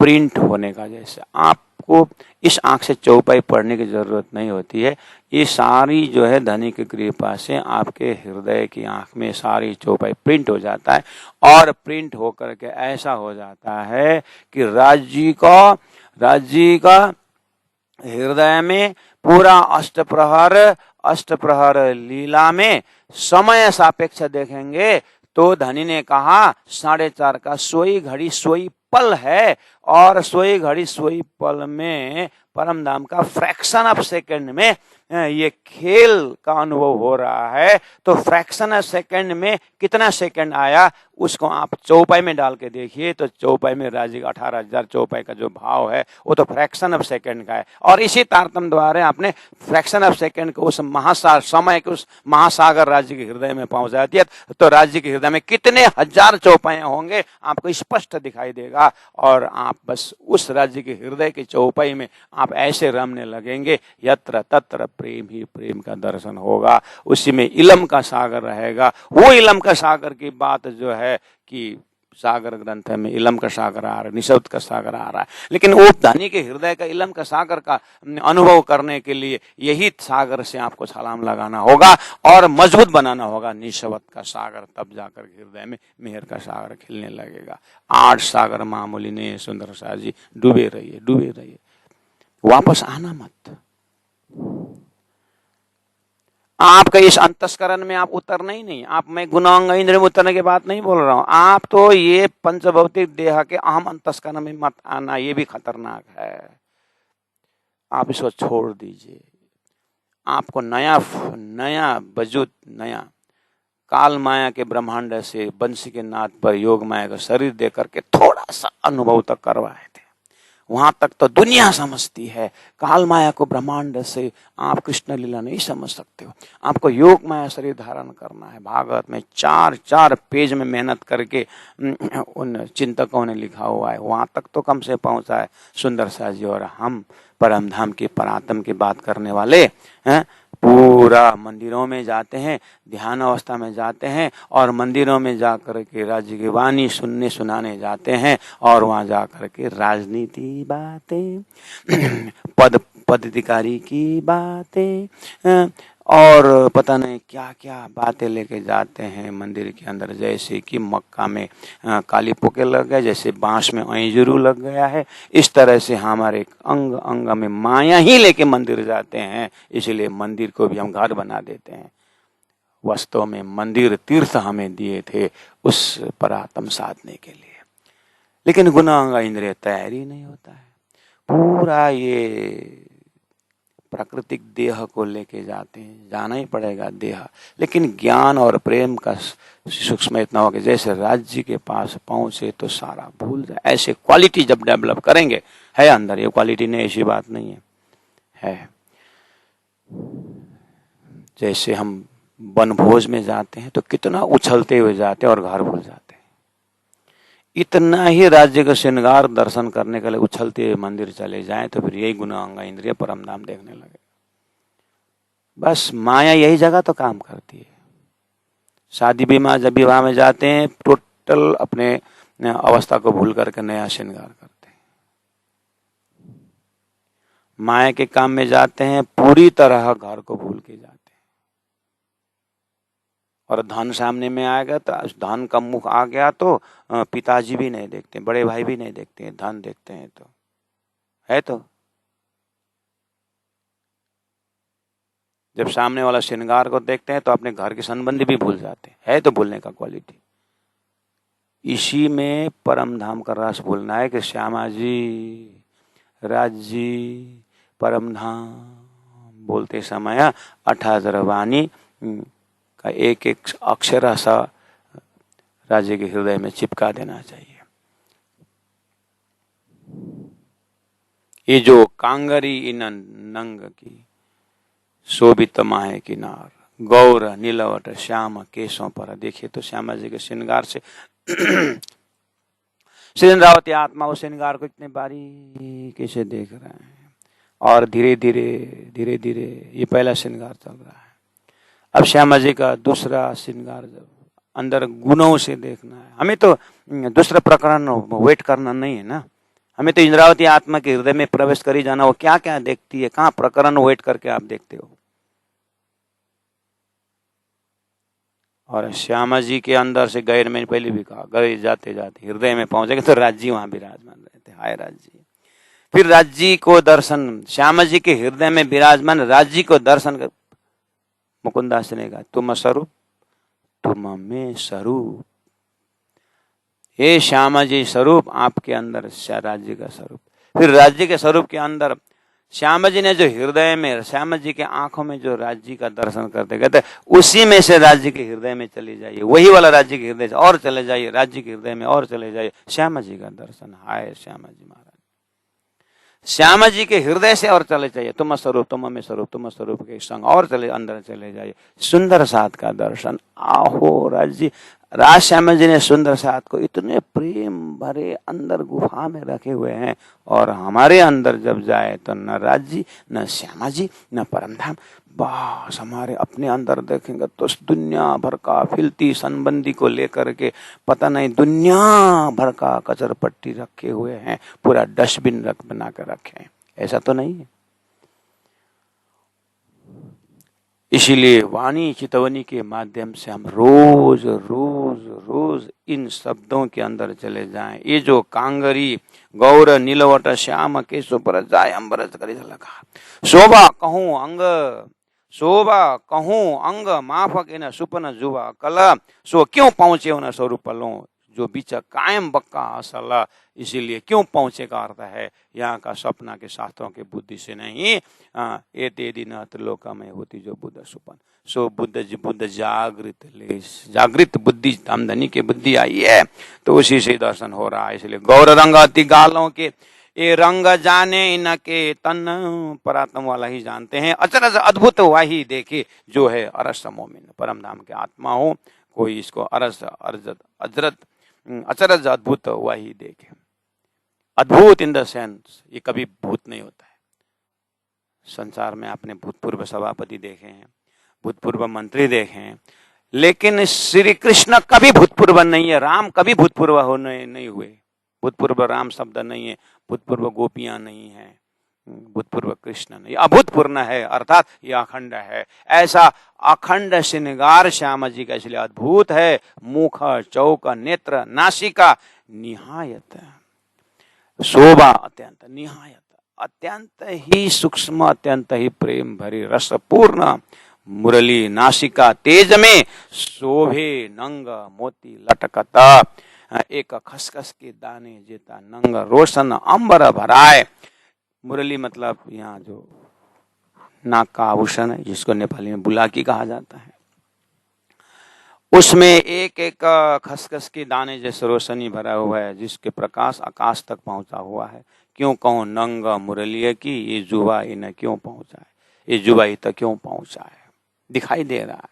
प्रिंट होने का जैसे। आपको इस आंख से चौपाई पढ़ने की जरूरत नहीं होती है, ये सारी जो है धनी की कृपा से आपके हृदय की आंख में सारी चौपाई प्रिंट हो जाता है। और प्रिंट होकर के ऐसा हो जाता है कि राज्य का हृदय में पूरा अष्टप्रहर लीला में समय सापेक्ष देखेंगे तो धनी ने कहा 4:30 का सोई घड़ी सोई पल है, और सोई घड़ी सोई पल में परम धाम का फ्रैक्शन ऑफ सेकंड में ये खेल का अनुभव हो रहा है। तो फ्रैक्शन ऑफ सेकंड में कितना सेकंड आया उसको आप चौपाई में डाल के देखिए, तो चौपाई में राज्य का 18,000 चौपाई का जो भाव है वो तो फ्रैक्शन ऑफ सेकंड का है। और इसी तारतम्य द्वारा आपने फ्रैक्शन ऑफ सेकंड को उस समय के उस महासागर राज्य के हृदय में पहुंचा दिया, तो राज्य के हृदय में कितने हजार चौपाई होंगे आपको स्पष्ट दिखाई देगा। और आप बस उस राज्य के हृदय की चौपाई में आप ऐसे रमने लगेंगे, यत्र तत्र प्रेम ही प्रेम का दर्शन होगा। उसी में इलम का सागर रहेगा। वो इलम का सागर की बात जो है कि सागर ग्रंथ में इलम का सागर आ रहा है, निशब्द का सागर आ रहा है, लेकिन वो धनी के हृदय का इलम का सागर का अनुभव करने के लिए यही सागर से आपको छलांग लगाना होगा और मजबूत बनाना होगा निशब्द का सागर। तब जाकर हृदय में मेहर का सागर खिलने लगेगा। 8 सागर मामूली नहीं, सुंदर सा जी, डूबे रहिए, डूबे रहिए, वापस आना मत। आपका इस अंतस्करण में आप उतरना ही नहीं। आप, मैं गुणांग इंद्रिय में उतरने की बात नहीं बोल रहा हूं, आप तो ये पंचभौतिक देह के अहम अंतस्करण में मत आना, ये भी खतरनाक है। आप इसको छोड़ दीजिए। आपको नया वजूद, नया काल माया के ब्रह्मांड से बंसी के नाद पर योग माया का शरीर दे करके थोड़ा सा अनुभव तक करवाए थे। वहां तक तो दुनिया समझती है, काल माया को ब्रह्मांड से आप कृष्ण लीला नहीं समझ सकते हो। आपको योग माया शरीर धारण करना है। भागवत में 4 पेज में मेहनत करके उन चिंतकों ने लिखा हुआ है, वहां तक तो कम से पहुंचा है सुंदर सा जी। और हम परम धाम की परात्म की बात करने वाले हैं, पूरा मंदिरों में जाते हैं, ध्यान अवस्था में जाते हैं और मंदिरों में जाकर के राज्य की वाणी सुनने सुनाने जाते हैं और वहां जाकर के राजनीति बातें, पदाधिकारी की बातें और पता नहीं क्या क्या बातें लेके जाते हैं मंदिर के अंदर। जैसे कि मक्का में काली पोके लग गए, जैसे बांस में ऐंजुरू लग गया है, इस तरह से हमारे अंग अंग में माया ही लेके मंदिर जाते हैं। इसलिए मंदिर को भी हम घर बना देते हैं। वास्तव में मंदिर तीर्थ हमें दिए थे उस परात्म साधने के लिए, लेकिन गुणांग इंद्रिय तैयारी नहीं होता है। पूरा ये प्राकृतिक देह को लेके जाते हैं, जाना ही पड़ेगा देह, लेकिन ज्ञान और प्रेम का सूक्ष्म इतना हो कि जैसे राज्य के पास पहुंचे तो सारा भूल जाए। ऐसे क्वालिटी जब डेवलप करेंगे, है अंदर, ये क्वालिटी नहीं, ऐसी बात नहीं है। जैसे हम वनभोज में जाते हैं तो कितना उछलते हुए जाते हैं और घर भूल जाते हैं, इतना ही राज्य का श्रृंगार दर्शन करने के लिए उछलते हुए मंदिर चले जाएं तो फिर यही गुणांग इंद्रिय परम धाम देखने लगे। बस माया यही जगह तो काम करती है। शादी विवाह में जाते हैं, टोटल अपने अवस्था को भूल करके नया श्रृंगार करते हैं। माया के काम में जाते हैं, पूरी तरह घर को भूल के जाते हैं। और धन सामने में आएगा तो धन का मुख आ गया तो पिताजी भी नहीं देखते, बड़े भाई भी नहीं देखते, धन देखते हैं तो है। तो जब सामने वाला श्रृंगार को देखते हैं तो अपने घर के संबंधी भी भूल जाते हैं, है तो भूलने का क्वालिटी। इसी में परम धाम का रस भूलना है कि श्यामा जी, राज जी, परम धाम बोलते समय 18,000 वाणी का एक एक अक्षर सा राज्य के हृदय में चिपका देना चाहिए। ये जो कांगरी इन नंग की शोभित माहे किनार, गौर नीलवट श्याम केशों पर, देखिए तो श्यामा जी के श्रृंगार से श्रीरावती आत्मा उस श्रृंगार को इतने बारीकी से देख रहे हैं और धीरे धीरे ये पहला श्रृंगार चल रहा है। अब श्यामा जी का दूसरा श्रृंगार जब अंदर गुणों से देखना है। हमें तो दूसरा प्रकरण वेट करना नहीं है ना, हमें तो इंद्रावती आत्मा के हृदय में प्रवेश कर ही जाना। वो क्या क्या देखती है, कहाँ प्रकरण वेट करके आप देखते हो। और श्यामा जी के अंदर से गैर, मैंने पहले भी कहा, गए जाते जाते हृदय में पहुंचेंगे तो राज्य वहां विराजमान रहते। हाय राज्य, फिर राज्य को दर्शन, श्यामा जी के हृदय में विराजमान राज्य को दर्शन कर मुकुंदास ने कहा, तुम स्वरूप तुम में स्वरूप। हे श्यामा जी स्वरूप आपके अंदर राज्य का स्वरूप। फिर राज्य के स्वरूप के अंदर श्यामा जी ने जो हृदय में, श्यामा जी के आंखों में जो राज्य का दर्शन करते, कहते उसी में से राज्य के हृदय में चले जाइए, वही वाला राज्य के हृदय से और चले जाइए, राज्य के हृदय में और चले जाइए, श्यामा जी का दर्शन। हाय श्यामा जी महाराज, श्यामा जी के हृदय से और चले जाइए, तुम स्वरूप, तुम में स्वरूप, तुम स्वरूप के संग और चले अंदर चले जाइए, सुंदर साथ का दर्शन। आहो राज्य, राज श्यामा जी ने सुंदर साथ को इतने प्रेम भरे अंदर गुफा में रखे हुए हैं, और हमारे अंदर जब जाए तो न राज्य, न श्यामा जी, न परमधाम, बस हमारे अपने अंदर देखेंगे तो दुनिया भर का फिल्ती संबंधी को लेकर के पता नहीं दुनिया भर का कचर पट्टी रखे हुए हैं, पूरा डस्टबिन बना कर रखे हैं। ऐसा तो नहीं है। इसीलिए वाणी चितवनी के माध्यम से हम रोज रोज रोज इन शब्दों के अंदर चले जाएं। ये जो कांगरी गौर नीलवट श्याम के सुपर जाय अम्बरस करी लगा, शोभा कहूं अंग, शोभा कहूं अंग माफक इन सुपन जुवा कला, सो क्यों पहुंचे उन स्वरूप लो जो बीच कायम बक्का असला। इसीलिए क्यों पहुंचे का अर्थ है यहाँ का सपना के शास्त्रों के बुद्धि से नहीं, ये तेदी न त्रिलोका में होती जो बुद्ध सुपन, सो बुद्ध जागृत ले, जागृत बुद्धि धामधनी की बुद्धि आई है तो उसी से दर्शन हो रहा है। इसलिए गौर रंग अति गालों के ये रंग जाने इनके तन, परात्म वाला ही जानते हैं, अचरज अद्भुत वही देखे जो है अरस मोमिन, परम धाम के आत्मा हो कोई इसको अरस अर्जत अजरत अचरज अद्भुत वही देखे। अद्भुत इन द सेंस ये कभी भूत नहीं होता है। संसार में आपने भूतपूर्व सभापति देखे हैं, भूतपूर्व मंत्री देखे हैं, लेकिन श्री कृष्ण कभी भूतपूर्व नहीं है, राम कभी भूतपूर्व होने नहीं हुए, भूतपूर्व राम शब्द नहीं है, भूतपूर्व गोपियां नहीं है, भूतपूर्व कृष्ण नहीं, अभूतपूर्ण है, अर्थात यह अखंड है। ऐसा अखंड श्रृंगार श्यामा जी का इसलिए अद्भुत है। मुख, चौक, नेत्र, नासिका निहायत, शोभा अत्यंत, निहायत अत्यंत ही सूक्ष्म, अत्यंत ही प्रेम भरी रसपूर्ण मुरली, नासिका तेज में शोभे नंग मोती लटकता, एक खसखस के दाने जेता नंग रोशन अंबर भराए। मुरली मतलब यहाँ जो नाक का आभूषण है जिसको नेपाली में बुलाकी कहा जाता है, उसमें एक एक खसखस के दाने जैसे रोशनी भरा हुआ है जिसके प्रकाश आकाश तक पहुंचा हुआ है। क्यों कहूं नंग मुरलिया की ये जुबा इन्हें क्यों पहुंचा है, ये जुबा ही तक क्यों पहुंचा है, दिखाई दे रहा है,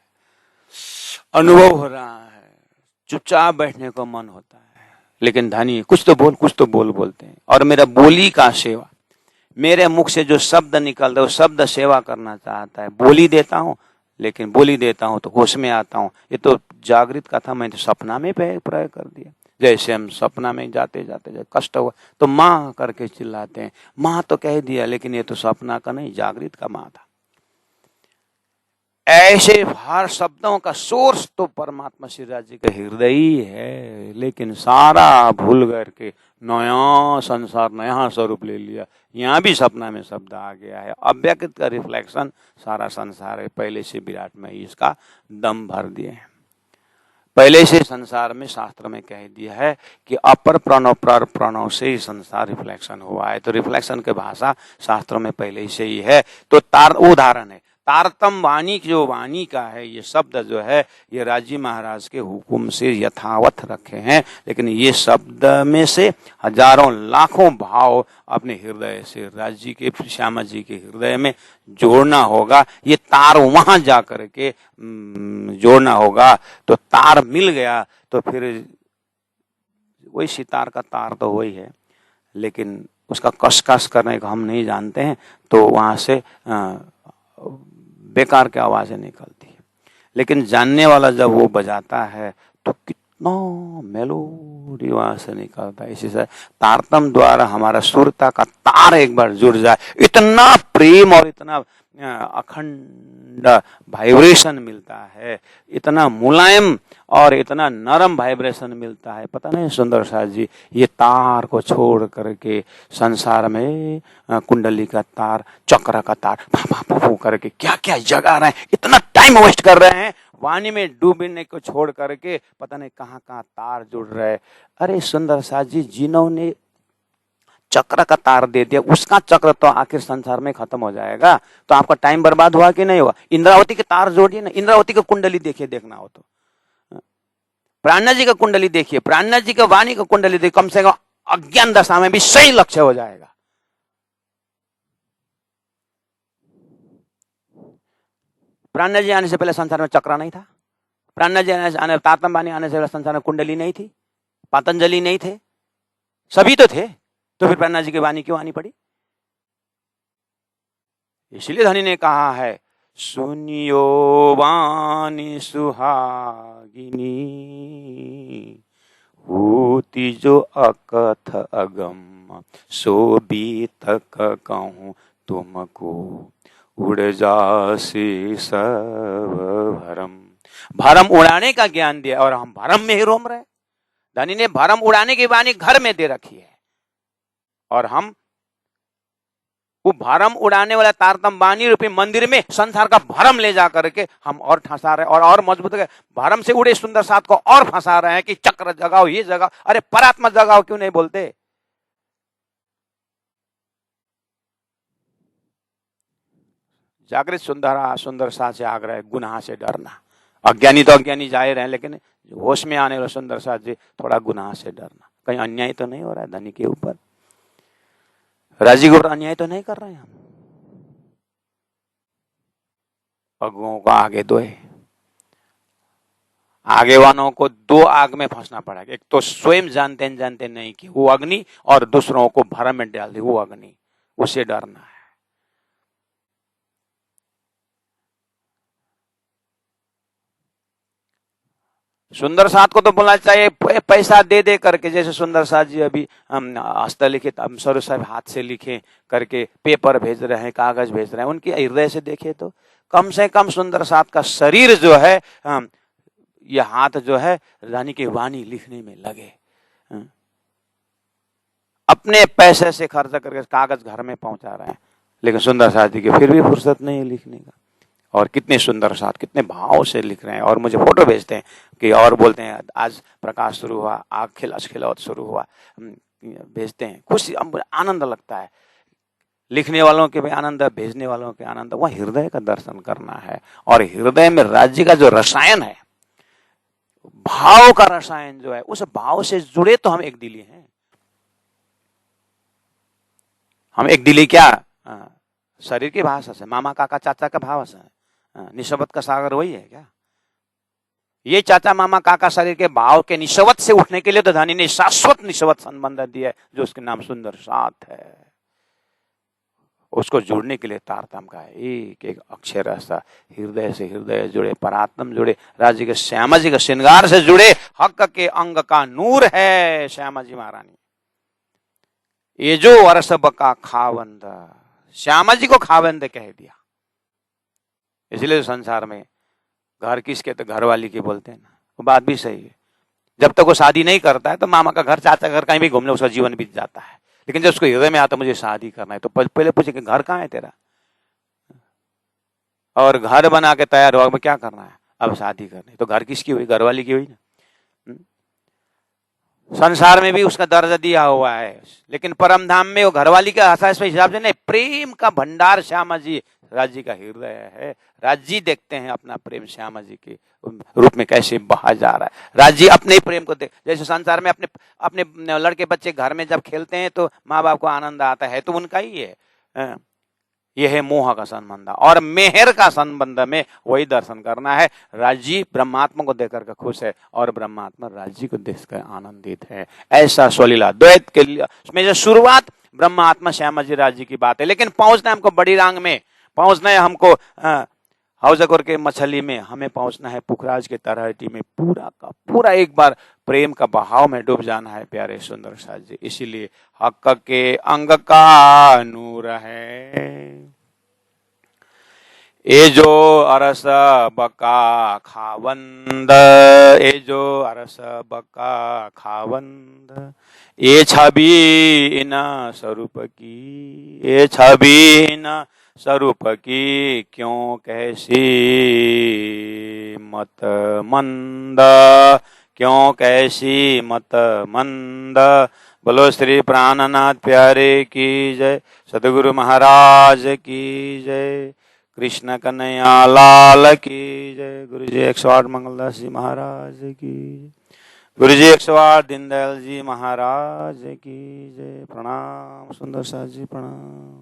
अनुभव हो रहा है, चुपचाप बैठने को मन होता है, लेकिन धनी कुछ तो बोल बोलते हैं। और मेरा बोली का सेवा, मेरे मुख से जो शब्द निकलता है वो शब्द सेवा करना चाहता है। बोली देता हूँ, लेकिन बोली देता हूँ तो होश में आता हूँ। ये तो जागृत का था, मैंने तो सपना में प्रयोग कर दिया। जैसे हम सपना में जाते जाते कष्ट हुआ तो माँ करके चिल्लाते हैं, माँ तो कह दिया, लेकिन ये तो सपना का नहीं, जागृत का माँ था। ऐसे हर शब्दों का सोर्स तो परमात्मा श्री राज्य का हृदय ही है, लेकिन सारा भूल करके नया संसार, नया स्वरूप ले लिया। यहाँ भी सपना में शब्द आ गया है, अव्यक्त का रिफ्लेक्शन सारा संसार है। पहले से विराट में ही इसका दम भर दिए हैं। पहले से संसार में शास्त्र में कह दिया है कि अपर प्रणव पर प्रणव से ही संसार रिफ्लेक्शन हुआ है। तो रिफ्लेक्शन के भाषा शास्त्रों में पहले से ही है। तो उदाहरण है तारतम वाणी, जो वाणी का है ये शब्द जो है ये राजी महाराज के हुक्म से यथावत रखे हैं, लेकिन ये शब्द में से हजारों लाखों भाव अपने हृदय से राजी के, श्यामा जी के हृदय में जोड़ना होगा। ये तार वहां जा करके जोड़ना होगा। तो तार मिल गया तो फिर वही सितार का तार तो वही है, लेकिन उसका कस करने को हम नहीं जानते हैं, तो वहां से बेकार की आवाजें निकलती है। लेकिन जानने वाला जब वो बजाता है तो कितना मेलोडी वहां से निकलता है। इसी से तारतम द्वारा हमारा सुरता का तार एक बार जुड़ जाए, इतना प्रेम और इतना अखंड वाइब्रेशन मिलता है, इतना मुलायम और इतना नरम वाइब्रेशन मिलता है। पता नहीं सुंदर साथ जी ये तार को छोड़ करके संसार में कुंडली का तार, चक्र का तार फू करके क्या क्या जगा रहे हैं, इतना टाइम वेस्ट कर रहे हैं। वाणी में डूबने को छोड़ करके पता नहीं कहाँ कहाँ तार जुड़ रहे। अरे सुंदर साथ जी, जिन्होंने चक्र का तार दे दिया, उसका चक्र तो आखिर संसार में खत्म हो जाएगा। तो आपका टाइम बर्बाद हुआ कि नहीं हुआ? इंद्रावती के तार जोड़िए ना, इंद्रावती का कुंडली देखिए, देखना हो तो प्राणनाथ जी का कुंडली देखिए, प्राणनाथ जी का वाणी का कुंडली देखिए, कम से कम अज्ञान दशा में भी सही लक्ष्य हो जाएगा। प्राणनाथ जी आने से पहले संसार में चक्र नहीं था। प्राणनाथ जी आने, तारतम वाणी आने से पहले संसार में कुंडली नहीं थी, पतंजलि नहीं थे, सभी तो थे। तो फिर प्राणनाथ जी की वाणी क्यों आनी पड़ी? इसलिए धनी ने कहा है, सुनियो वाणी सुहागिनी, होती जो अकथ अगम, सो बीतक कहूं तुमको, उड़ जासी सब भरम। भरम उड़ाने का ज्ञान दिया और हम भरम में ही रोम रहे। धनी ने भरम उड़ाने की वाणी घर में दे रखी है और हम वो भरम उड़ाने वाला तारतम वाणी रूपी मंदिर में संसार का भरम ले जा करके हम और फंसा रहे और मजबूत है। भरम से उड़े सुंदर साथ को और फंसा रहे हैं कि चक्र जगाओ, ये जगाओ। अरे परात्मा जगाओ क्यों नहीं बोलते? जागृत सुंदर साथ से आग्रह, गुनाह से डरना। अज्ञानी तो अज्ञानी जाए रहे, लेकिन होश में आने वाला सुंदर साथ जी थोड़ा गुनाह से डरना। कहीं अन्याय तो नहीं हो रहा है धनी के ऊपर? राजी को अन्याय तो नहीं कर रहे हैं हम? अगुओं को आगे दो है, आगे वालों को दो आग में फंसना पड़ेगा। एक तो स्वयं जानते नहीं कि वो अग्नि, और दूसरों को भरम में डाल दी वो अग्नि, उसे डरना है। सुंदर साथ को तो बोलना चाहिए पैसा दे दे करके, जैसे सुंदर साथ जी अभी हस्तलिखित स्वरूप साहब हाथ से लिखे करके पेपर भेज रहे हैं, कागज भेज रहे हैं, उनकी हृदय से देखे तो कम से कम सुंदर साथ का शरीर जो है, यह हाथ जो है रानी की वाणी लिखने में लगे। अपने पैसे से खर्च करके कागज घर में पहुंचा रहे हैं, लेकिन सुंदर साथ जी की फिर भी फुर्सत नहीं है लिखने का। और कितने सुंदर साथ कितने भाव से लिख रहे हैं और मुझे फोटो भेजते हैं कि, और बोलते हैं आज प्रकाश शुरू हुआ, आग खिलौत शुरू हुआ, भेजते हैं। खुशी, आनंद लगता है। लिखने वालों के भी आनंद, भेजने वालों के आनंद। वह हृदय का दर्शन करना है और हृदय में राज्य का जो रसायन है, भाव का रसायन जो है, उस भाव से जुड़े तो हम एक दिली हैं। हम एक दिली क्या शरीर की भाषा से, मामा काका चाचा का भाव से, निशब्द का सागर वही है क्या? ये चाचा मामा काका शरीर के भाव के निशब्द से उठने के लिए तो धनी ने शाश्वत निशब्द संबंध दिया है, जो उसके नाम सुंदर साथ है। उसको जोड़ने के लिए तारतम का एक एक अक्षर ऐसा हृदय से हृदय जुड़े, परात्म जुड़े, राज्य के श्यामा जी का श्रृंगार से जुड़े, हक के अंग का नूर है श्यामा जी महारानी। ये जो वर्षब का खावंद, श्यामा जी को खावंद कह दिया। इसलिए संसार में घर किसके, तो घर वाली के बोलते हैं ना, वो बात भी सही है। जब तक वो शादी नहीं करता है तो मामा का घर, चाचा का घर, कहीं भी घूम ले उसका जीवन बीत जाता है। लेकिन जब उसको हृदय में आता मुझे शादी करना है, तो पहले पूछे कि घर कहाँ है तेरा, और घर बना के तैयार हुआ, क्या करना है, अब शादी करनी। तो घर किसकी हुई? घर वाली की हुई ना। संसार में भी उसका दर्जा दिया हुआ है, लेकिन परम धाम में वो घरवाली का हिसाब से नहीं, प्रेम का भंडार श्यामा जी राज्य का हृदय है। राज्य देखते हैं अपना प्रेम श्यामा जी के रूप में कैसे बहा जा रहा है। राज्य अपने प्रेम को देख, जैसे संसार में अपने अपने लड़के बच्चे घर में जब खेलते हैं तो माँ बाप को आनंद आता है, तो उनका ही है। यह है मोह का संबंध, और मेहर का संबंध में वही दर्शन करना है। राज्य ब्रह्मात्मा को देखकर के खुश है और ब्रह्मात्मा राज्य को देखकर आनंदित है। ऐसा स्वलीला द्वैत के लिए में जो शुरुआत ब्रह्मात्मा श्यामा जी राज्य की बात है, लेकिन पहुंचना है हमको बड़ी रांग में, पहुंचना है हमको हौजगोर के मछली में, हमें पहुंचना है पुखराज के तराहटी में। पूरा का पूरा एक बार प्रेम का बहाव में डूब जाना है प्यारे सुंदर साथ जी। इसीलिए हक के अंग का नूर है, ए जो अरस बका खावंद, ए जो अरस बका खावंद, ये छवि इन स्वरूप की, ये छवि इन स्वरूप की, क्यों कैसी मत मंद, क्यों कैसी मत मंद। बोलो श्री प्राणनाथ प्यारे की जय, सदगुरु महाराज की जय, कृष्ण कन्हैया लाल की जय। गुरु जी 108 मंगलदास जी महाराज की, गुरु जी 108 दीनदयाल जी महाराज की जय। प्रणाम सुंदर साथ जी, प्रणाम।